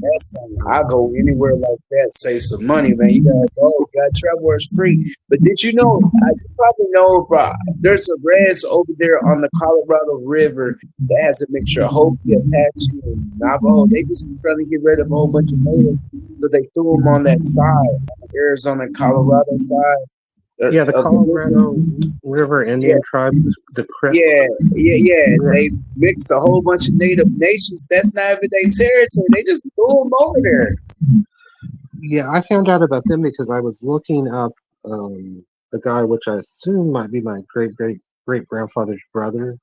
that's something. I Um, go anywhere like that, save some money, man. You gotta go. You gotta travel where it's free. But did you know? You probably know, bro. There's a res over there on the Colorado River that has a mixture of Hopi, Apache, and Navajo. They just trying to get rid of a whole bunch of natives, so they threw them on that side, on the Arizona and Colorado side yeah, the of the river. Colorado River Yeah, Indian tribe, the Creek. yeah. Yeah, They mixed a whole bunch of native nations. That's not even their territory. They just threw them over there. yeah, I found out about them because I was looking up the guy, which I assume might be my great grandfather's brother.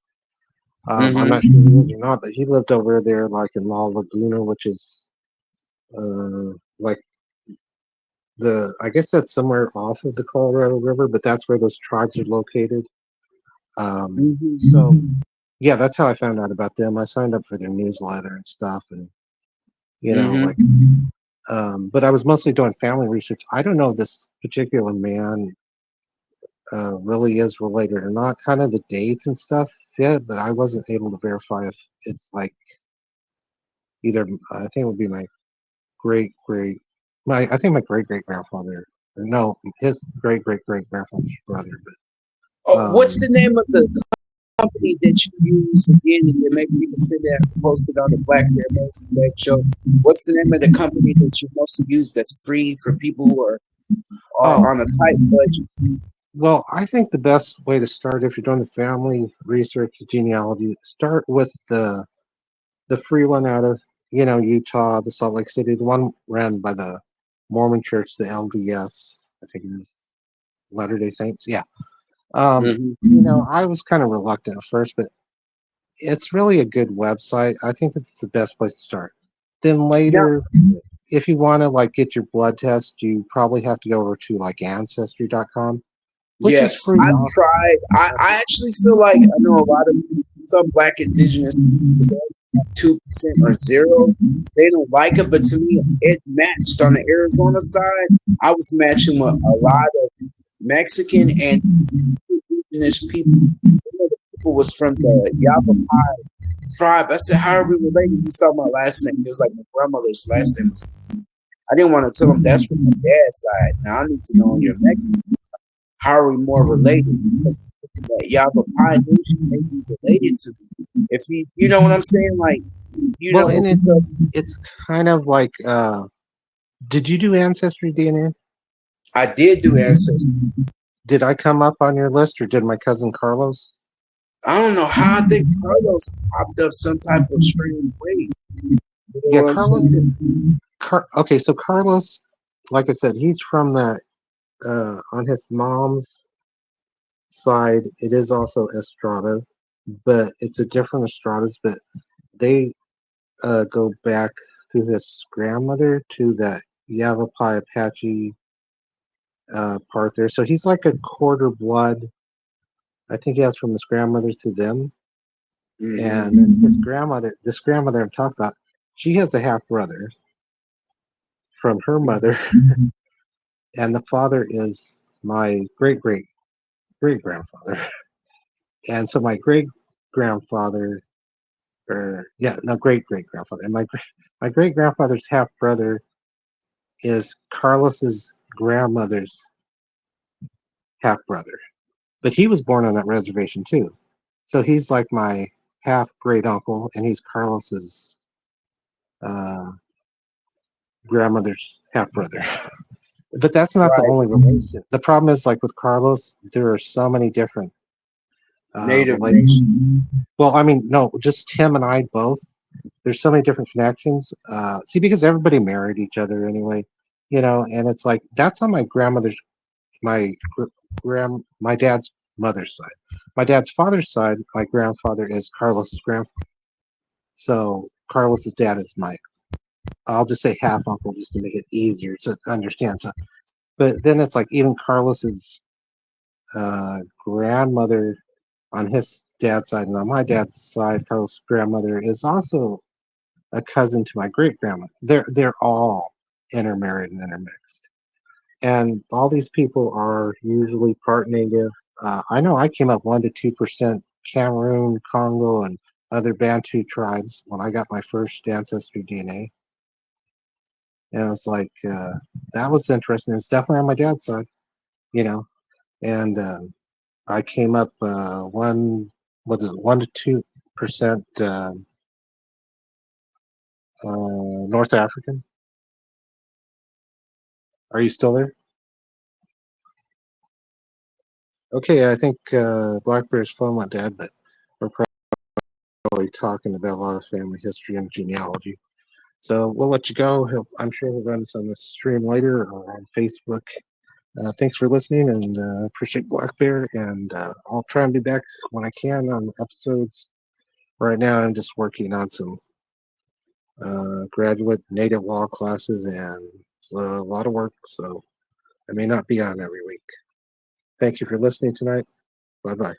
I'm not Mm-hmm. sure if he is or not, but he lived over there, like in La Laguna, which is like I guess that's somewhere off of the Colorado River, but that's where those tribes are located. Mm-hmm. So yeah, that's how I found out about them. I signed up for their newsletter and stuff, and like, Mm-hmm. but I was mostly doing family research. I don't know if this particular man really is related or not, kind of the dates and stuff fit, but I wasn't able to verify if it's like either, I think it would be my great great, I think my great great grandfather, or no, his great grandfather's brother, but Oh, what's the name of the company that you use again? And then maybe you can send that and post it on the Black Bear Medicine Bag Show. What's the name of the company that you mostly use that's free for people who are oh, on a tight budget? well, I think the best way to start if you're doing the family research genealogy, start with the free one out of Utah, the Salt Lake City, the one ran by the Mormon Church, the LDS, I think it is Latter Day Saints. Yeah. Mm-hmm. I was kind of reluctant at first, but it's really a good website. I think it's the best place to start. Then Now, later, if you want to like get your blood test, you probably have to go over to like ancestry.com, which is Yes, free. I've tried. I actually feel like I know a lot of some Black indigenous 2% or zero. They don't like it, but to me, it matched on the Arizona side. I was matching with a lot of Mexican and indigenous people. One of the people was from the Yavapai tribe. I said, "How are we related?" He saw my last name. It was like my grandmother's last name was. I didn't want to tell him that's from my dad's side. Now I need to know you're Mexican. How are we more related? Because that Yavapai nation may be related to me. If you know what I'm saying, like Well, and because it's kind of like did you do ancestry DNA? I did do ancestry. Did I come up on your list or did my cousin Carlos? I don't know how I think Carlos popped up some type of strange way. You know Yeah, what I'm Carlos saying? okay, so Carlos, like I said, he's from the on his mom's side, it is also Estrada, but it's a different Estradas, but they go back through his grandmother to that Yavapai Apache part there. So he's like a quarter blood. I think he has from his grandmother to them. And Mm-hmm. then his grandmother, this grandmother I'm talking about, she has a half brother from her mother, and the father is my great grandfather. And so my great grandfather, or yeah, no, great grandfather, and my great grandfather's half brother is Carlos's grandmother's half brother, but he was born on that reservation too. So he's like my half great uncle, and he's Carlos's uh, grandmother's half brother. But that's not the Right. only relation. The problem is, like with Carlos, there are so many different Native relations. nation. Well, I mean, no, just him and I both. There's so many different connections. See, because everybody married each other anyway, and it's like that's on my grandmother's, my my dad's mother's side. My dad's father's side, my grandfather is Carlos's grandfather. So Carlos's dad is my, I'll just say half uncle just to make it easier to understand. So, but then it's like even Carlos's grandmother on his dad's side, and on my dad's side, Carlos's grandmother is also a cousin to my great grandma. They're all intermarried and intermixed, and all these people are usually part native. I know I came up 1 to 2% Cameroon, Congo, and other Bantu tribes when I got my first ancestry DNA, and I was like, that was interesting. It's definitely on my dad's side, you know, and I came up what is it, 1 to 2% North African. Are you still there? Okay, I think Black Bear's phone went dead, but we're probably talking about a lot of family history and genealogy. So we'll let you go. I'm sure he'll run this on the stream later or on Facebook. Thanks for listening, and appreciate Black Bear. And I'll try and be back when I can on the episodes. Right now, I'm just working on some graduate native law classes, and it's a lot of work, so I may not be on every week. Thank you for listening tonight. Bye bye.